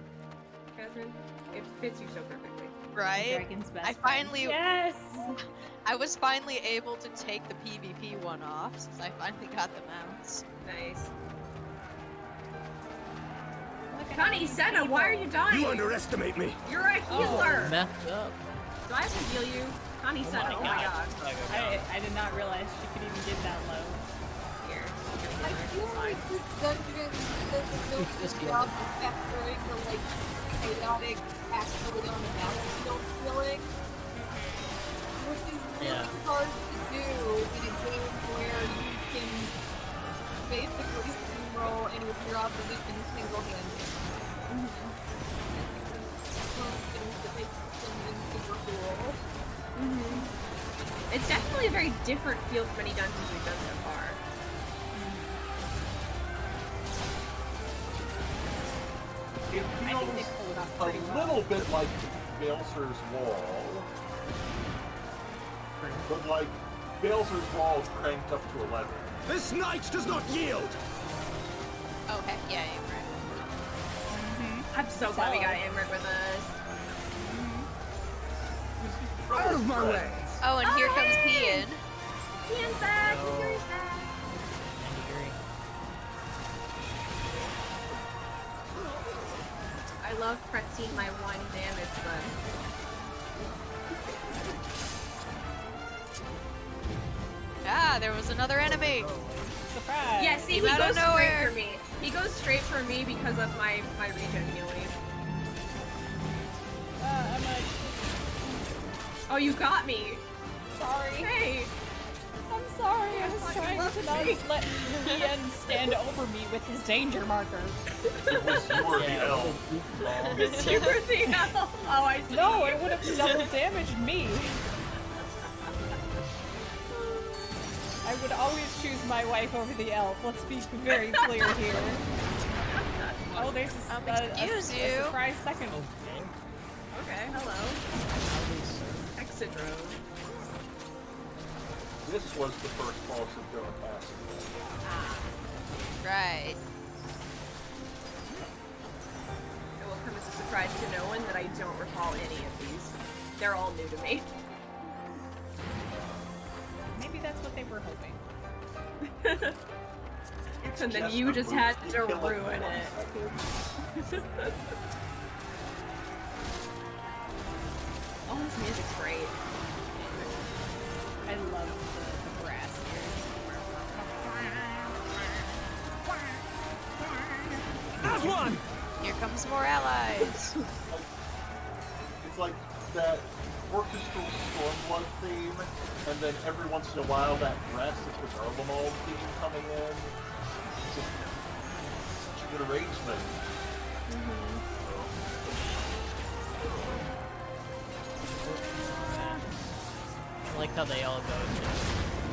Catherine. It fits you so perfectly. Right? Dragon's best I friend. finally Yes! I was finally able to take the PvP one off since I finally got the mounts. Nice. Connie, Senna, why are you dying? You underestimate me. You're a healer. Messed up. Do I have to heal you? Connie, Senna, oh my god. I did not realize she could even get that low. Here. I feel like this dungeon doesn't do a good job of capturing the like chaotic actually on the battlefield feeling. Which is really hard to do in a game where you can basically steamroll any of your opposition single-handed. One of the things that makes this dungeon super cool. It's definitely a very different feel from any dungeons we've done so far. It feels a little bit like Balser's Wall. But like, Balser's Wall cranked up to 11. This knight does not yield! Oh heck yeah, Amber. I'm so glad we got Amrit with us. Out of my way! Oh, and here comes Ian. Ian's back! He's back! I love pressing my 1 damage button. Ah, there was another enemy. Surprise! Yeah, see, he Came out goes of straight nowhere. for me. He goes straight for me because of my regen healing. Oh, you got me! Sorry. Hey! I'm sorry, I was trying to not let Ian stand over me with his danger marker. It was you or the elf. It's you or the elf! Oh, I see. No, it would have double damaged me. I would always choose my wife over the elf. Let's be very clear here. Oh, there's Excuse a you. surprise second. Okay, hello. Hexadrone. This was the first boss of Jonah Pass. Right. It will come as a surprise to no one that I don't recall any of these. They're all new to me. Maybe that's what they were hoping. And then you just had to ruin it. Oh, this music's great. I love the brass That's one! Here comes more allies. It's like that orchestral Stormblood theme, and then every once in a while that drastic Garlemald theme coming in. It's just such a good arrangement. I like how they all go.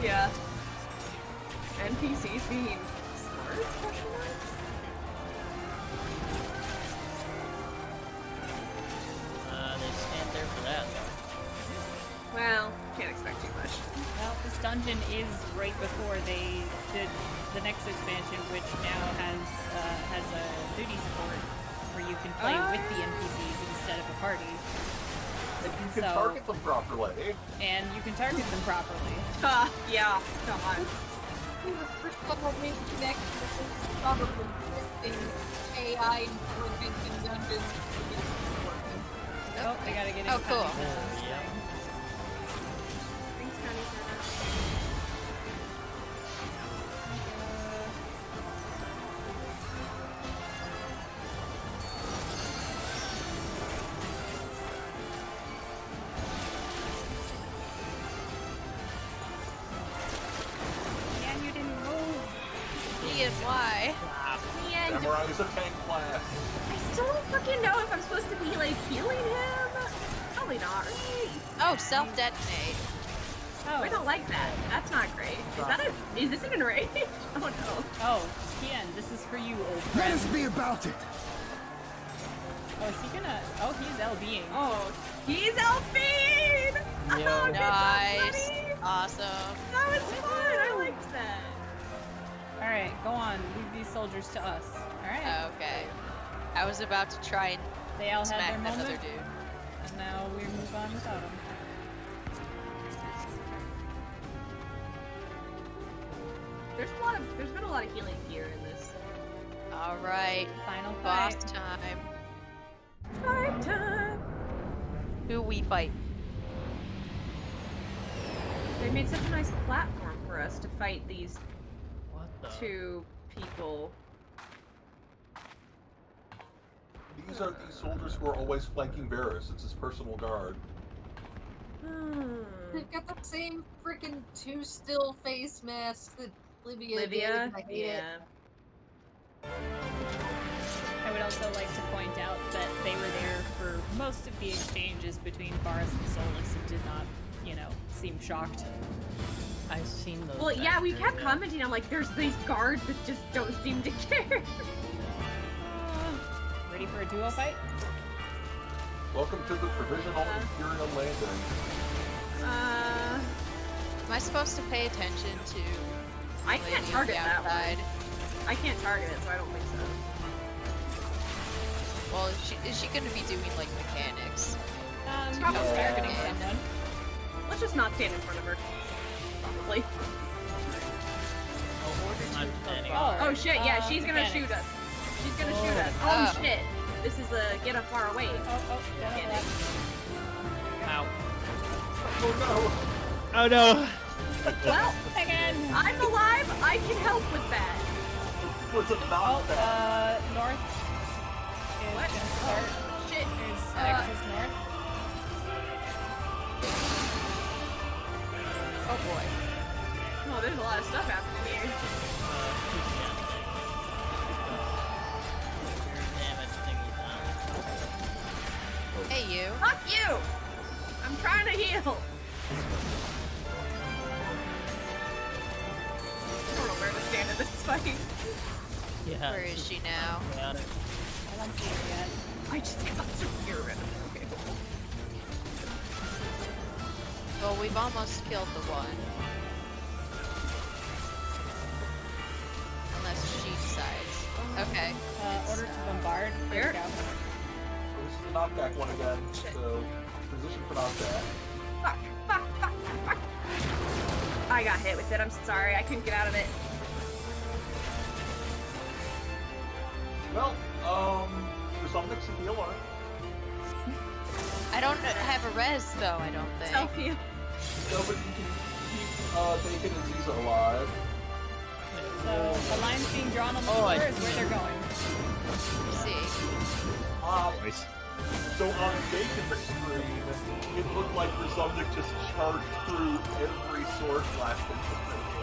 Yeah. NPCs being smart? Question mark? They stand there for that, though. Well, can't expect too much. Well, this dungeon is right before they did the next expansion, which now has a duty support where you can play with the NPCs instead of a party. And you can So- target them properly. And you can target them properly. Yeah, come on. First of all, maybe connection with probably existing AI intelligence in dungeons. Oh, I gotta get in. Oh, cool. Thanks, Connie, for that. Man, you didn't move. Ian, why? Man, Memorize a tank class. I still don't fucking know if I'm supposed to be, like, healing him. Probably not, right? Oh, self-detonate. Oh. We don't like that. That's not great. Is this even right? Oh no. Oh, Kian, this is for you, old Let friend. us be about it. Oh, is he gonna? Oh, he's LBing. Oh, he's LBing! Oh, good job, Nice. buddy. Awesome. That was fun. I liked that. All right, go on. Leave these soldiers to us. All right. Okay. I was about to try and They all had smack their that other moment, dude. and now we move on without them. There's been a lot of healing gear in this. All right. Final Boss fight. time. Fight time. Who we fight? They made such a nice platform for us to fight these What the? two people. These are the soldiers who are always flanking Varus. It's his personal guard. They've got the same freaking two still face masks that Livia did. Livia? I hate it. Yeah. I would also like to point out that they were there for most of the exchanges between Varus and Solus and did not, seem shocked. I've seen those. Well, yeah, we kept bastards. commenting on, like, there's these guards that just don't seem to care. Ready for a duo fight? Welcome to the provisional Imperial landing. Am I supposed to pay attention to? I the can't lady target on that the one. outside? I can't target it, so I don't think so. Well, is she gonna be doing like mechanics? Probably. Targeting someone. Let's just not stand in front of her. Probably. I'm standing. Oh shit, yeah, she's gonna mechanics. shoot us. She's gonna shoot us. Oh shit. This is a get up far away. Mechanic. Ow. Oh no! Well, again, I'm alive. I can help with that. Was it not bad? North is What? gonna start. Shit. Is Nexus North. Oh boy. Oh, there's a lot of stuff happening here. Hey, you. Fuck you! I'm trying to heal. I don't know where to stand in this fight. Yeah. Where is she now? Got it. I don't see her yet. I just got some urine. Okay. Well, we've almost killed the one. Unless she decides. Okay. Order to bombard. There we go. So this is the knockback one again. So position for knockback. Fuck. I got hit with it. I'm sorry. I couldn't get out of it. Well, there's something to heal on. I don't have a res though. I don't think. Self-heal. No, but you can keep Bacon and Ziza alive. So the lines being drawn on the floor is where they're going. See. So on Bacon's screen, it looked like Rezumnik just charged through every sword blast into the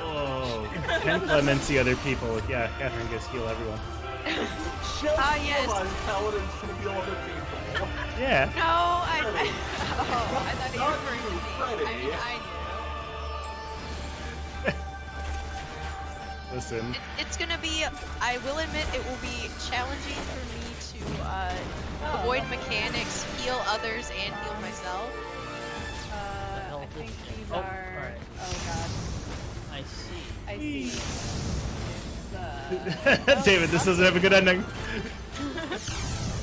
Oh, Ken clemency other people. Yeah, Catherine gets heal everyone. Just yes. on paladins can heal other people. Yeah. No, I thought you were referring to me. Freddy. I Listen. It's gonna be, I will admit, it will be challenging for me to avoid mechanics, heal others, and heal myself. I think these are. Oh god. I see. I see. It's, David, this doesn't have a good ending.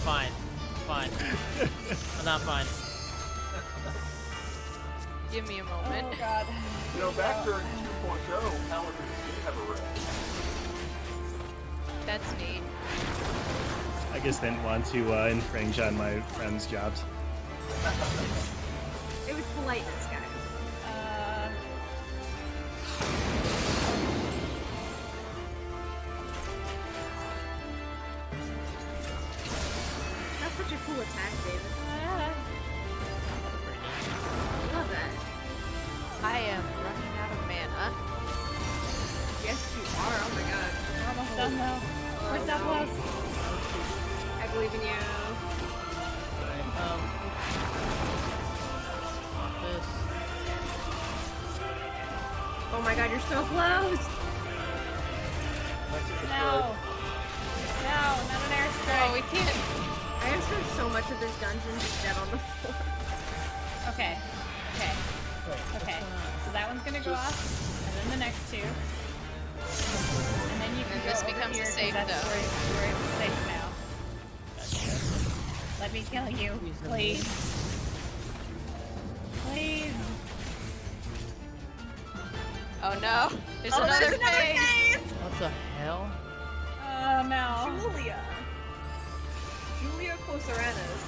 Fine. Fine. I'm not fine. Give me a moment. Oh god. You know, back during 2.0, Paladins did have a ring. That's neat. I just didn't want to infringe on my friends' jobs. It was politeness, guys. That's such a cool attack, David. Love that. I am running out of mana. Yes, you are. Oh my god. We're almost done though. We're so close. I believe in you. This. Oh my god, you're so close. No. No, not an airstrike. Oh, we can't. I have spent so much of this dungeon just dead on the floor. Okay. Okay. Okay. So that one's gonna go off, and then the next two. And then you can And go this over becomes here, 'cause safe that's zone. where it's safe now. Let me kill you, please. Please. Oh no! There's Oh, another there's another phase! phase! What the hell? Oh no. Julia Cosaranas.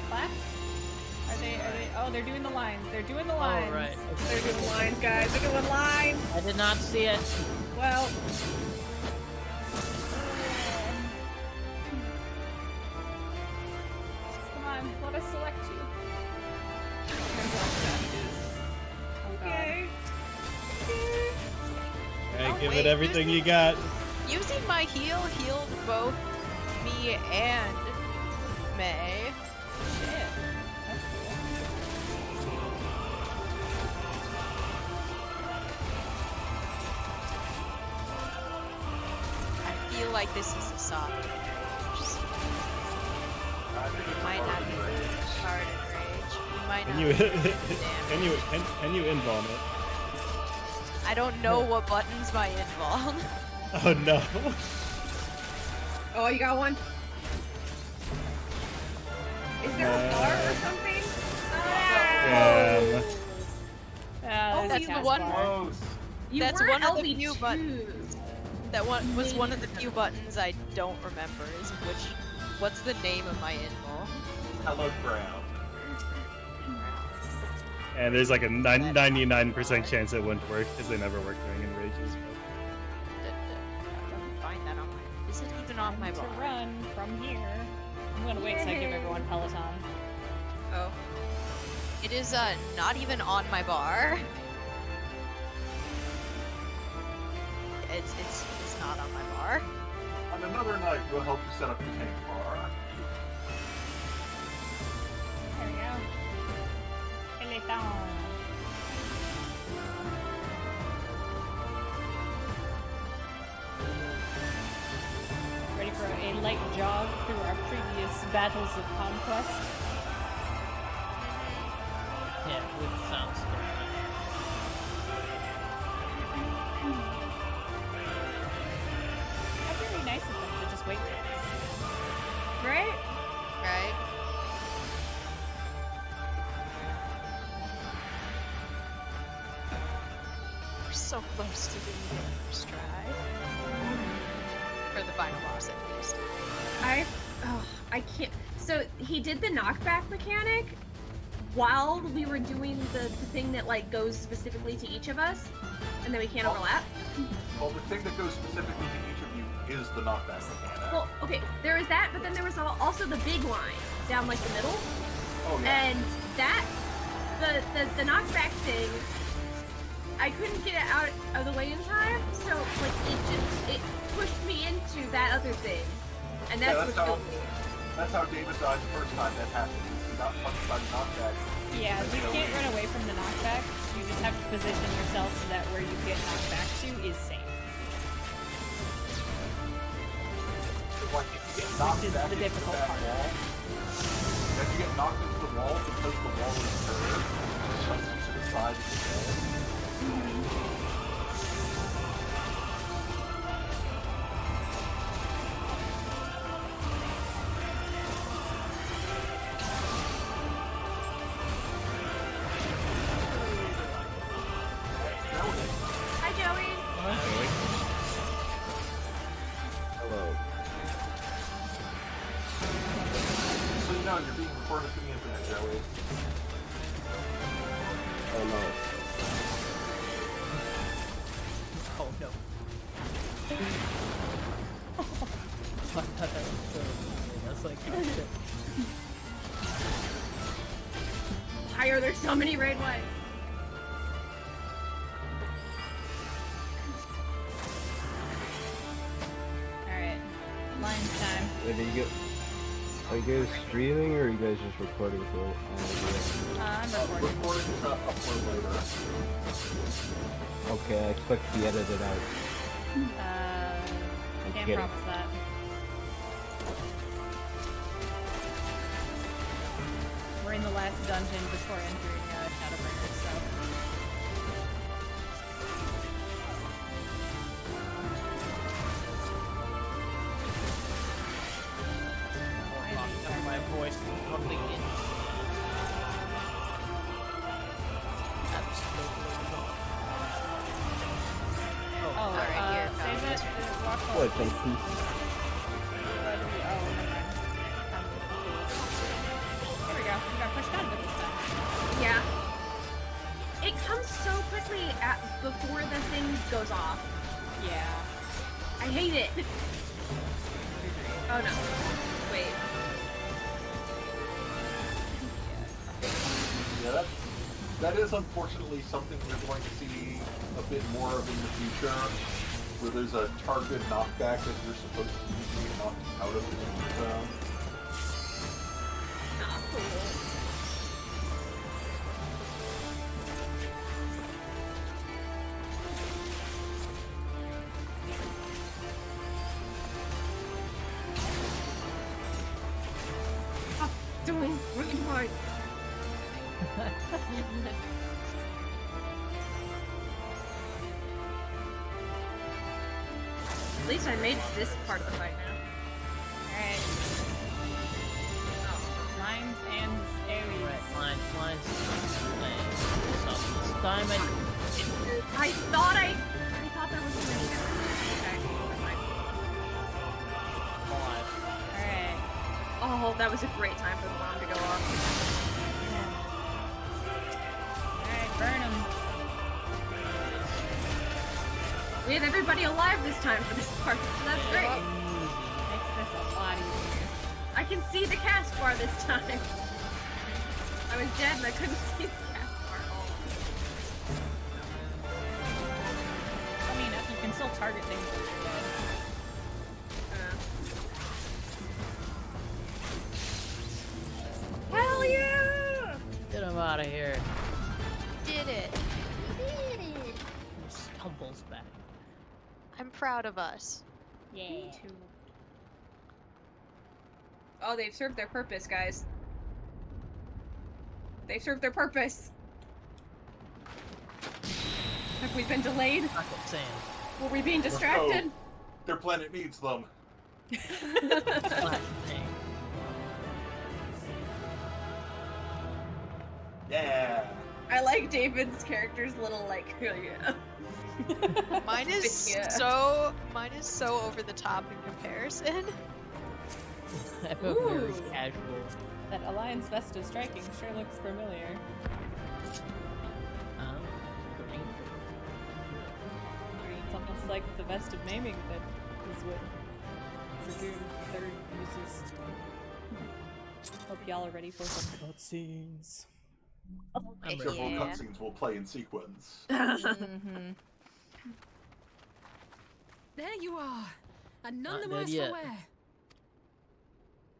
Claps? Are they, oh, they're doing the lines. They're doing the lines. Oh, right. They're doing lines, guys. They're doing lines. I did not see it. Well. Come on, let us select you. Okay. Hey, Oh, give wait, it everything you got. Using my heal healed both me and May. Shit. That's cool. I feel like this is a soft just might not be hard and rage. You might not Can you damage. can you invuln it? I don't know what buttons my invuln. Oh no. Oh, you got one? Is there a bar or something? Yeah. That's the one. You That's were one of the LB2. few buttons. That one was one of the few buttons I don't remember. Is what's the name of my invul? Hello, Brown. And there's like a 99% chance it wouldn't work because they never work during enrages. Find that on my. Is it even on my To bar? run from here. I'm gonna wait till I give everyone Peloton. Oh. It is not even on my bar. It's not on my bar. On another night, we'll help you set up your tank bar. There we go. Peloton. Ready for a light jog through our previous battles of conquest? Yeah, with sounds. That's really nice of them to just wait for us. Right? Right? We're so close to doing the first try. For the final boss, at least. I can't. So he did the knockback mechanic while we were doing the thing that like goes specifically to each of us, and then we can't overlap. Well, the thing that goes specifically to each of you is the knockback mechanic. Well, okay, there was that, but then there was also the big line down like the middle. Oh yeah. And that, the knockback thing, I couldn't get it out of the way in time, so like it pushed me into that other thing, and that's what killed me. That's how David died the first time that happened. He got punched by the knockback. Yeah, you can't run away from the knockback. You just have to position yourself so that where you get knocked back to is safe. Like if you get knocked Which is back the into difficult that part. wall, then you get knocked into the wall because the wall is curved. It shoves you to the side of the bed. Oh no. Oh no. I thought that was so cool. That's like, oh shit. Why are there so many raid wives? Alright. Lion's time. Wait, are you guys streaming or are you guys just recording for I'm recording. Recording to upload later. Okay, I expect to be edited out. I can't kidding. promise that. We're in the last dungeon before entering Shadowbringers, so. My voice probably in. Absolutely not. Oh, here, save it. Walk Oh, forward. thank you. Here we go. We got pushed out of it this time. Yeah. It comes so quickly before the thing goes off. Yeah. I hate it. Oh no. Wait. Yeah, that is unfortunately something we're going to see a bit more of in the future, where there's a targeted knockback that you're supposed to be knocked out of the danger zone. Not cool. Oh, doing really hard. At least I made this part of the fight now. Alright. Lines and Aries. Right, lines. So this time I thought there was a mini. Okay, never mind. Alright. Oh, that was a great time for the bomb to go off. Alright, burn him. We have everybody alive this time for this part, so that's great. Makes this a lot easier. I can see the cast bar this time. I was dead and I couldn't see the cast bar at all. I mean, you can still target things when you're dead. Hell yeah! get him out of here. Did it. Stumbles back. I'm proud of us. Yeah. Me too. Oh, they've served their purpose, guys. They've served their purpose. Have we been delayed? Rocket sand. Were we being distracted? No, their planet needs them. Flat thing. Yeah. I like David's character's little like, yeah. Mine is Yeah. mine is so over the top in comparison. I'm a very Ooh. casual. That Alliance Vest of Striking sure looks familiar. Green. It's almost like the Vest of Maiming that is what Dragoon 3rd uses. Hope y'all are ready for some cutscenes. Several Yeah. cutscenes will play in sequence. Mm-hmm. There you are, and none Not the dead worse yet. for wear.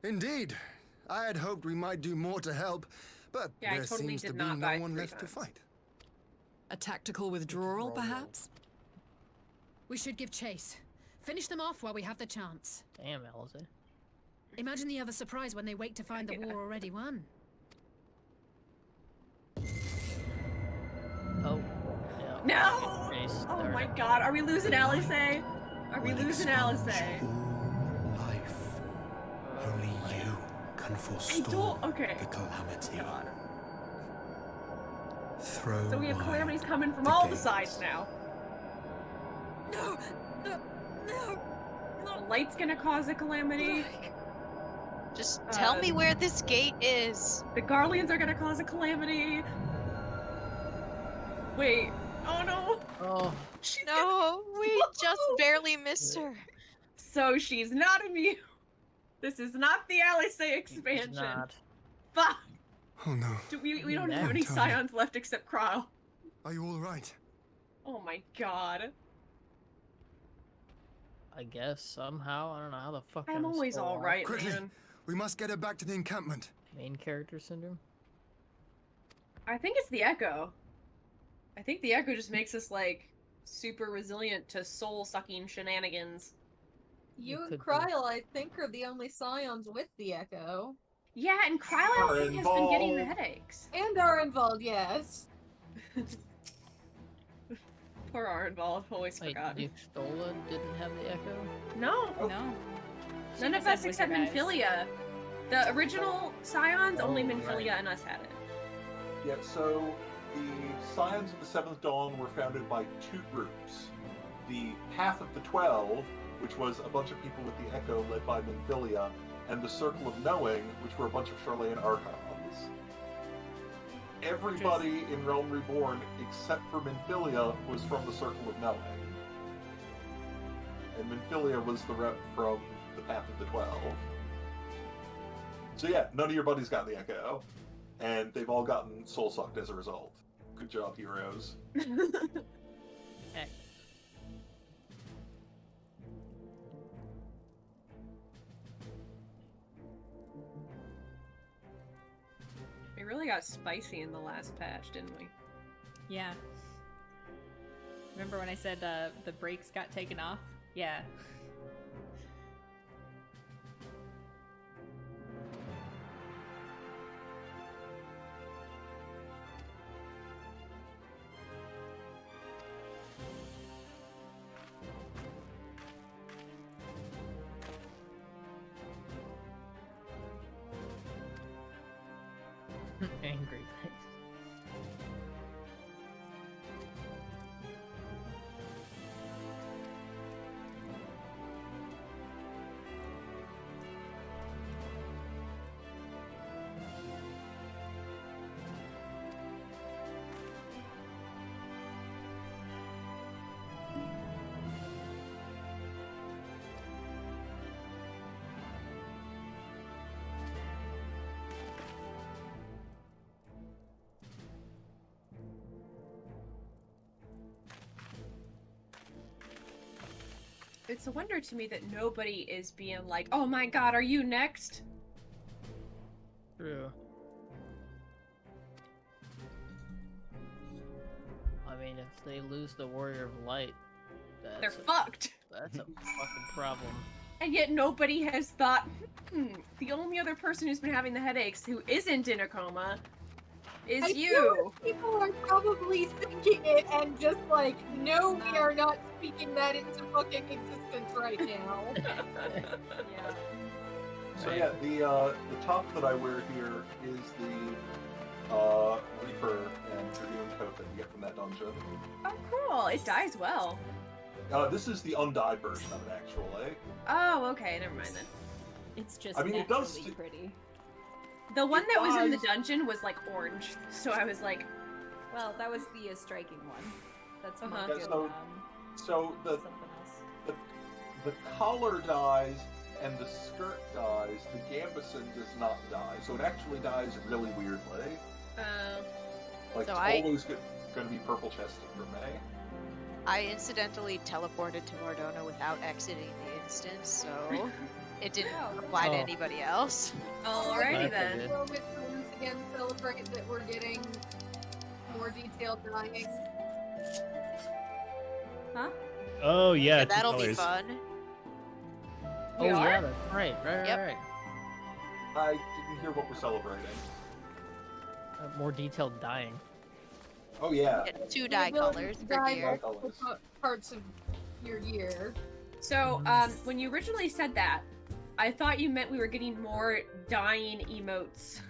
Indeed. I had hoped we might do more to help, but Yeah, I there totally seems did to be not no buy one 3 left to times. fight. A tactical withdrawal, perhaps? We should give chase. Finish them off while we have the chance. Damn, Elsa. Imagine the other surprise when they wake to find the war already won. Oh. Yeah. No! Chase, Oh darn my it. god, are we losing Alice? Are we losing Alice? Life. Only you can forestall okay. the calamity. God. Throw So we have wide calamities coming from the all the gates. sides now. No! No! No! The light's gonna cause a calamity. Just tell me where this gate is. The Garleans are gonna cause a calamity. Wait. Oh no. Oh. No, we just barely missed her. So she's not immune. This is not the Alice expansion. not. Fuck. Oh no. We don't have any Tell me. scions left except Krile. Are you all right? Oh my god. I guess somehow. I don't know how the fuck I'm always still all alive. right, Quickly, man. we must get her back to the encampment. Main character syndrome? I think it's the Echo. I think the Echo just makes us, like, super resilient to soul-sucking shenanigans. You and Krile, I think, are the only scions with the Echo. Yeah, and Krile, I don't think, has been getting the headaches. And are involved, yes. Poor Arenvald, always Wait, forgotten. Yustola didn't have the Echo? No. No. None of us except Minfilia. The original Scions, only Minfilia and us had it. Yeah, so the Scions of the Seventh Dawn were founded by two groups. The Path of the 12, which was a bunch of people with the Echo led by Minfilia, and the Circle of Knowing, which were a bunch of Charlayan Archons. Everybody in Realm Reborn, except for Minfilia, was from the Circle of Knowing. And Minfilia was the rep from the Path of the 12. So yeah, none of your buddies got the Echo. And they've all gotten soul-sucked as a result. Good job, heroes. We really got spicy in the last patch, didn't we? Yeah. Remember when I said the brakes got taken off? Yeah. Angry face. It's a wonder to me that nobody is being like, oh my god, are you next? True. I mean, if they lose the Warrior of Light, They're fucked. That's a fucking problem. And yet nobody has thought, the only other person who's been having the headaches who isn't in a coma is I you. feel like people are probably thinking it and just like, no, we are not speaking that into fucking existence right now. Yeah. So yeah, the top that I wear here is the Reaper and Dragoon coat that you get from that dungeon. Oh, cool. It dyes well. This is the undyed version of it, actually. Oh, okay. Never mind then. It's just I mean, it does naturally pretty. The one that was in the dungeon was like orange, so I was like, Well, that was the striking one. That's more Uh-huh. good. Yeah, so the something else. the collar dies and the skirt dies. The gambeson does not die, so it actually dies really weirdly. Like So it's always going to be purple chested for me. I incidentally teleported to Mordona without exiting the instance, so it didn't apply to anybody else. Alrighty then. Will we once again celebrate that we're getting more detailed dying? Huh? Oh yeah, two that'll be colors. fun. Oh yeah, that's right. Right. I didn't hear what we're celebrating. More detailed dying. Oh yeah. Get 2 dye colors per Dye year. multiple parts of your year. So, when you originally said that, I thought you meant we were getting more dying emotes.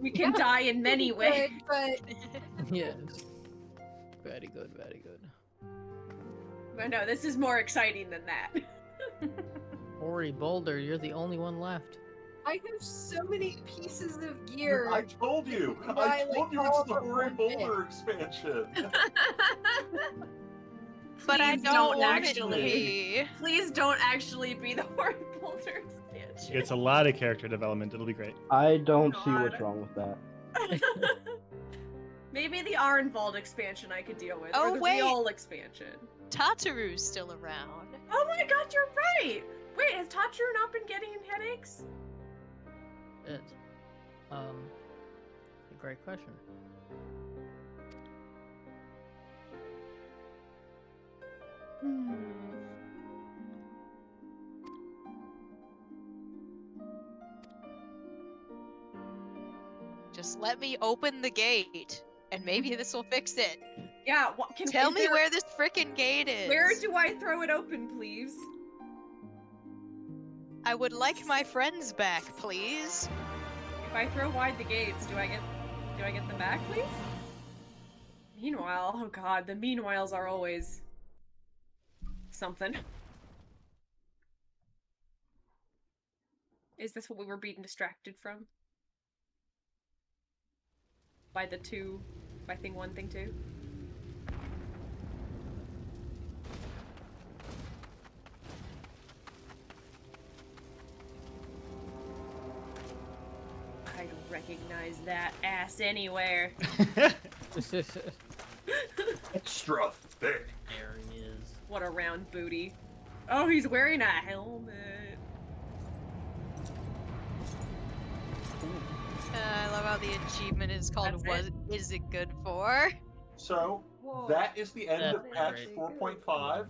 We can die in many ways. But Yes. Very good, very good. But no, this is more exciting than that. Hoary Boulder, you're the only one left. I have so many pieces of gear. I told you! Can I like, told you all it's the but Hoary one thing? Boulder expansion! But I Please don't want actually. it to be. Please don't actually be the Horrid Boulder expansion. It's a lot of character development. It'll be great. I don't see God. what's wrong with that. Maybe the Arenvald expansion I could deal with, Oh, or the wait. Riol expansion. Tataru's still around. Oh my god, you're right! Wait, has Tataru not been getting headaches? A great question. Just let me open the gate, and maybe this will fix it. Yeah, Tell me where this frickin' gate is. Where do I throw it open, please? I would like my friends back, please. If I throw wide the gates, do I get them back, please? Meanwhile, oh god, the meanwhiles are always something. Is this what we were being distracted from? By the two, by thing one, thing two? I'd recognize that ass anywhere. Extra thick. There he is. What a round booty. Oh, he's wearing a helmet. I love how the achievement is called "What Is It Good For?" So, that is the end of patch 4.5.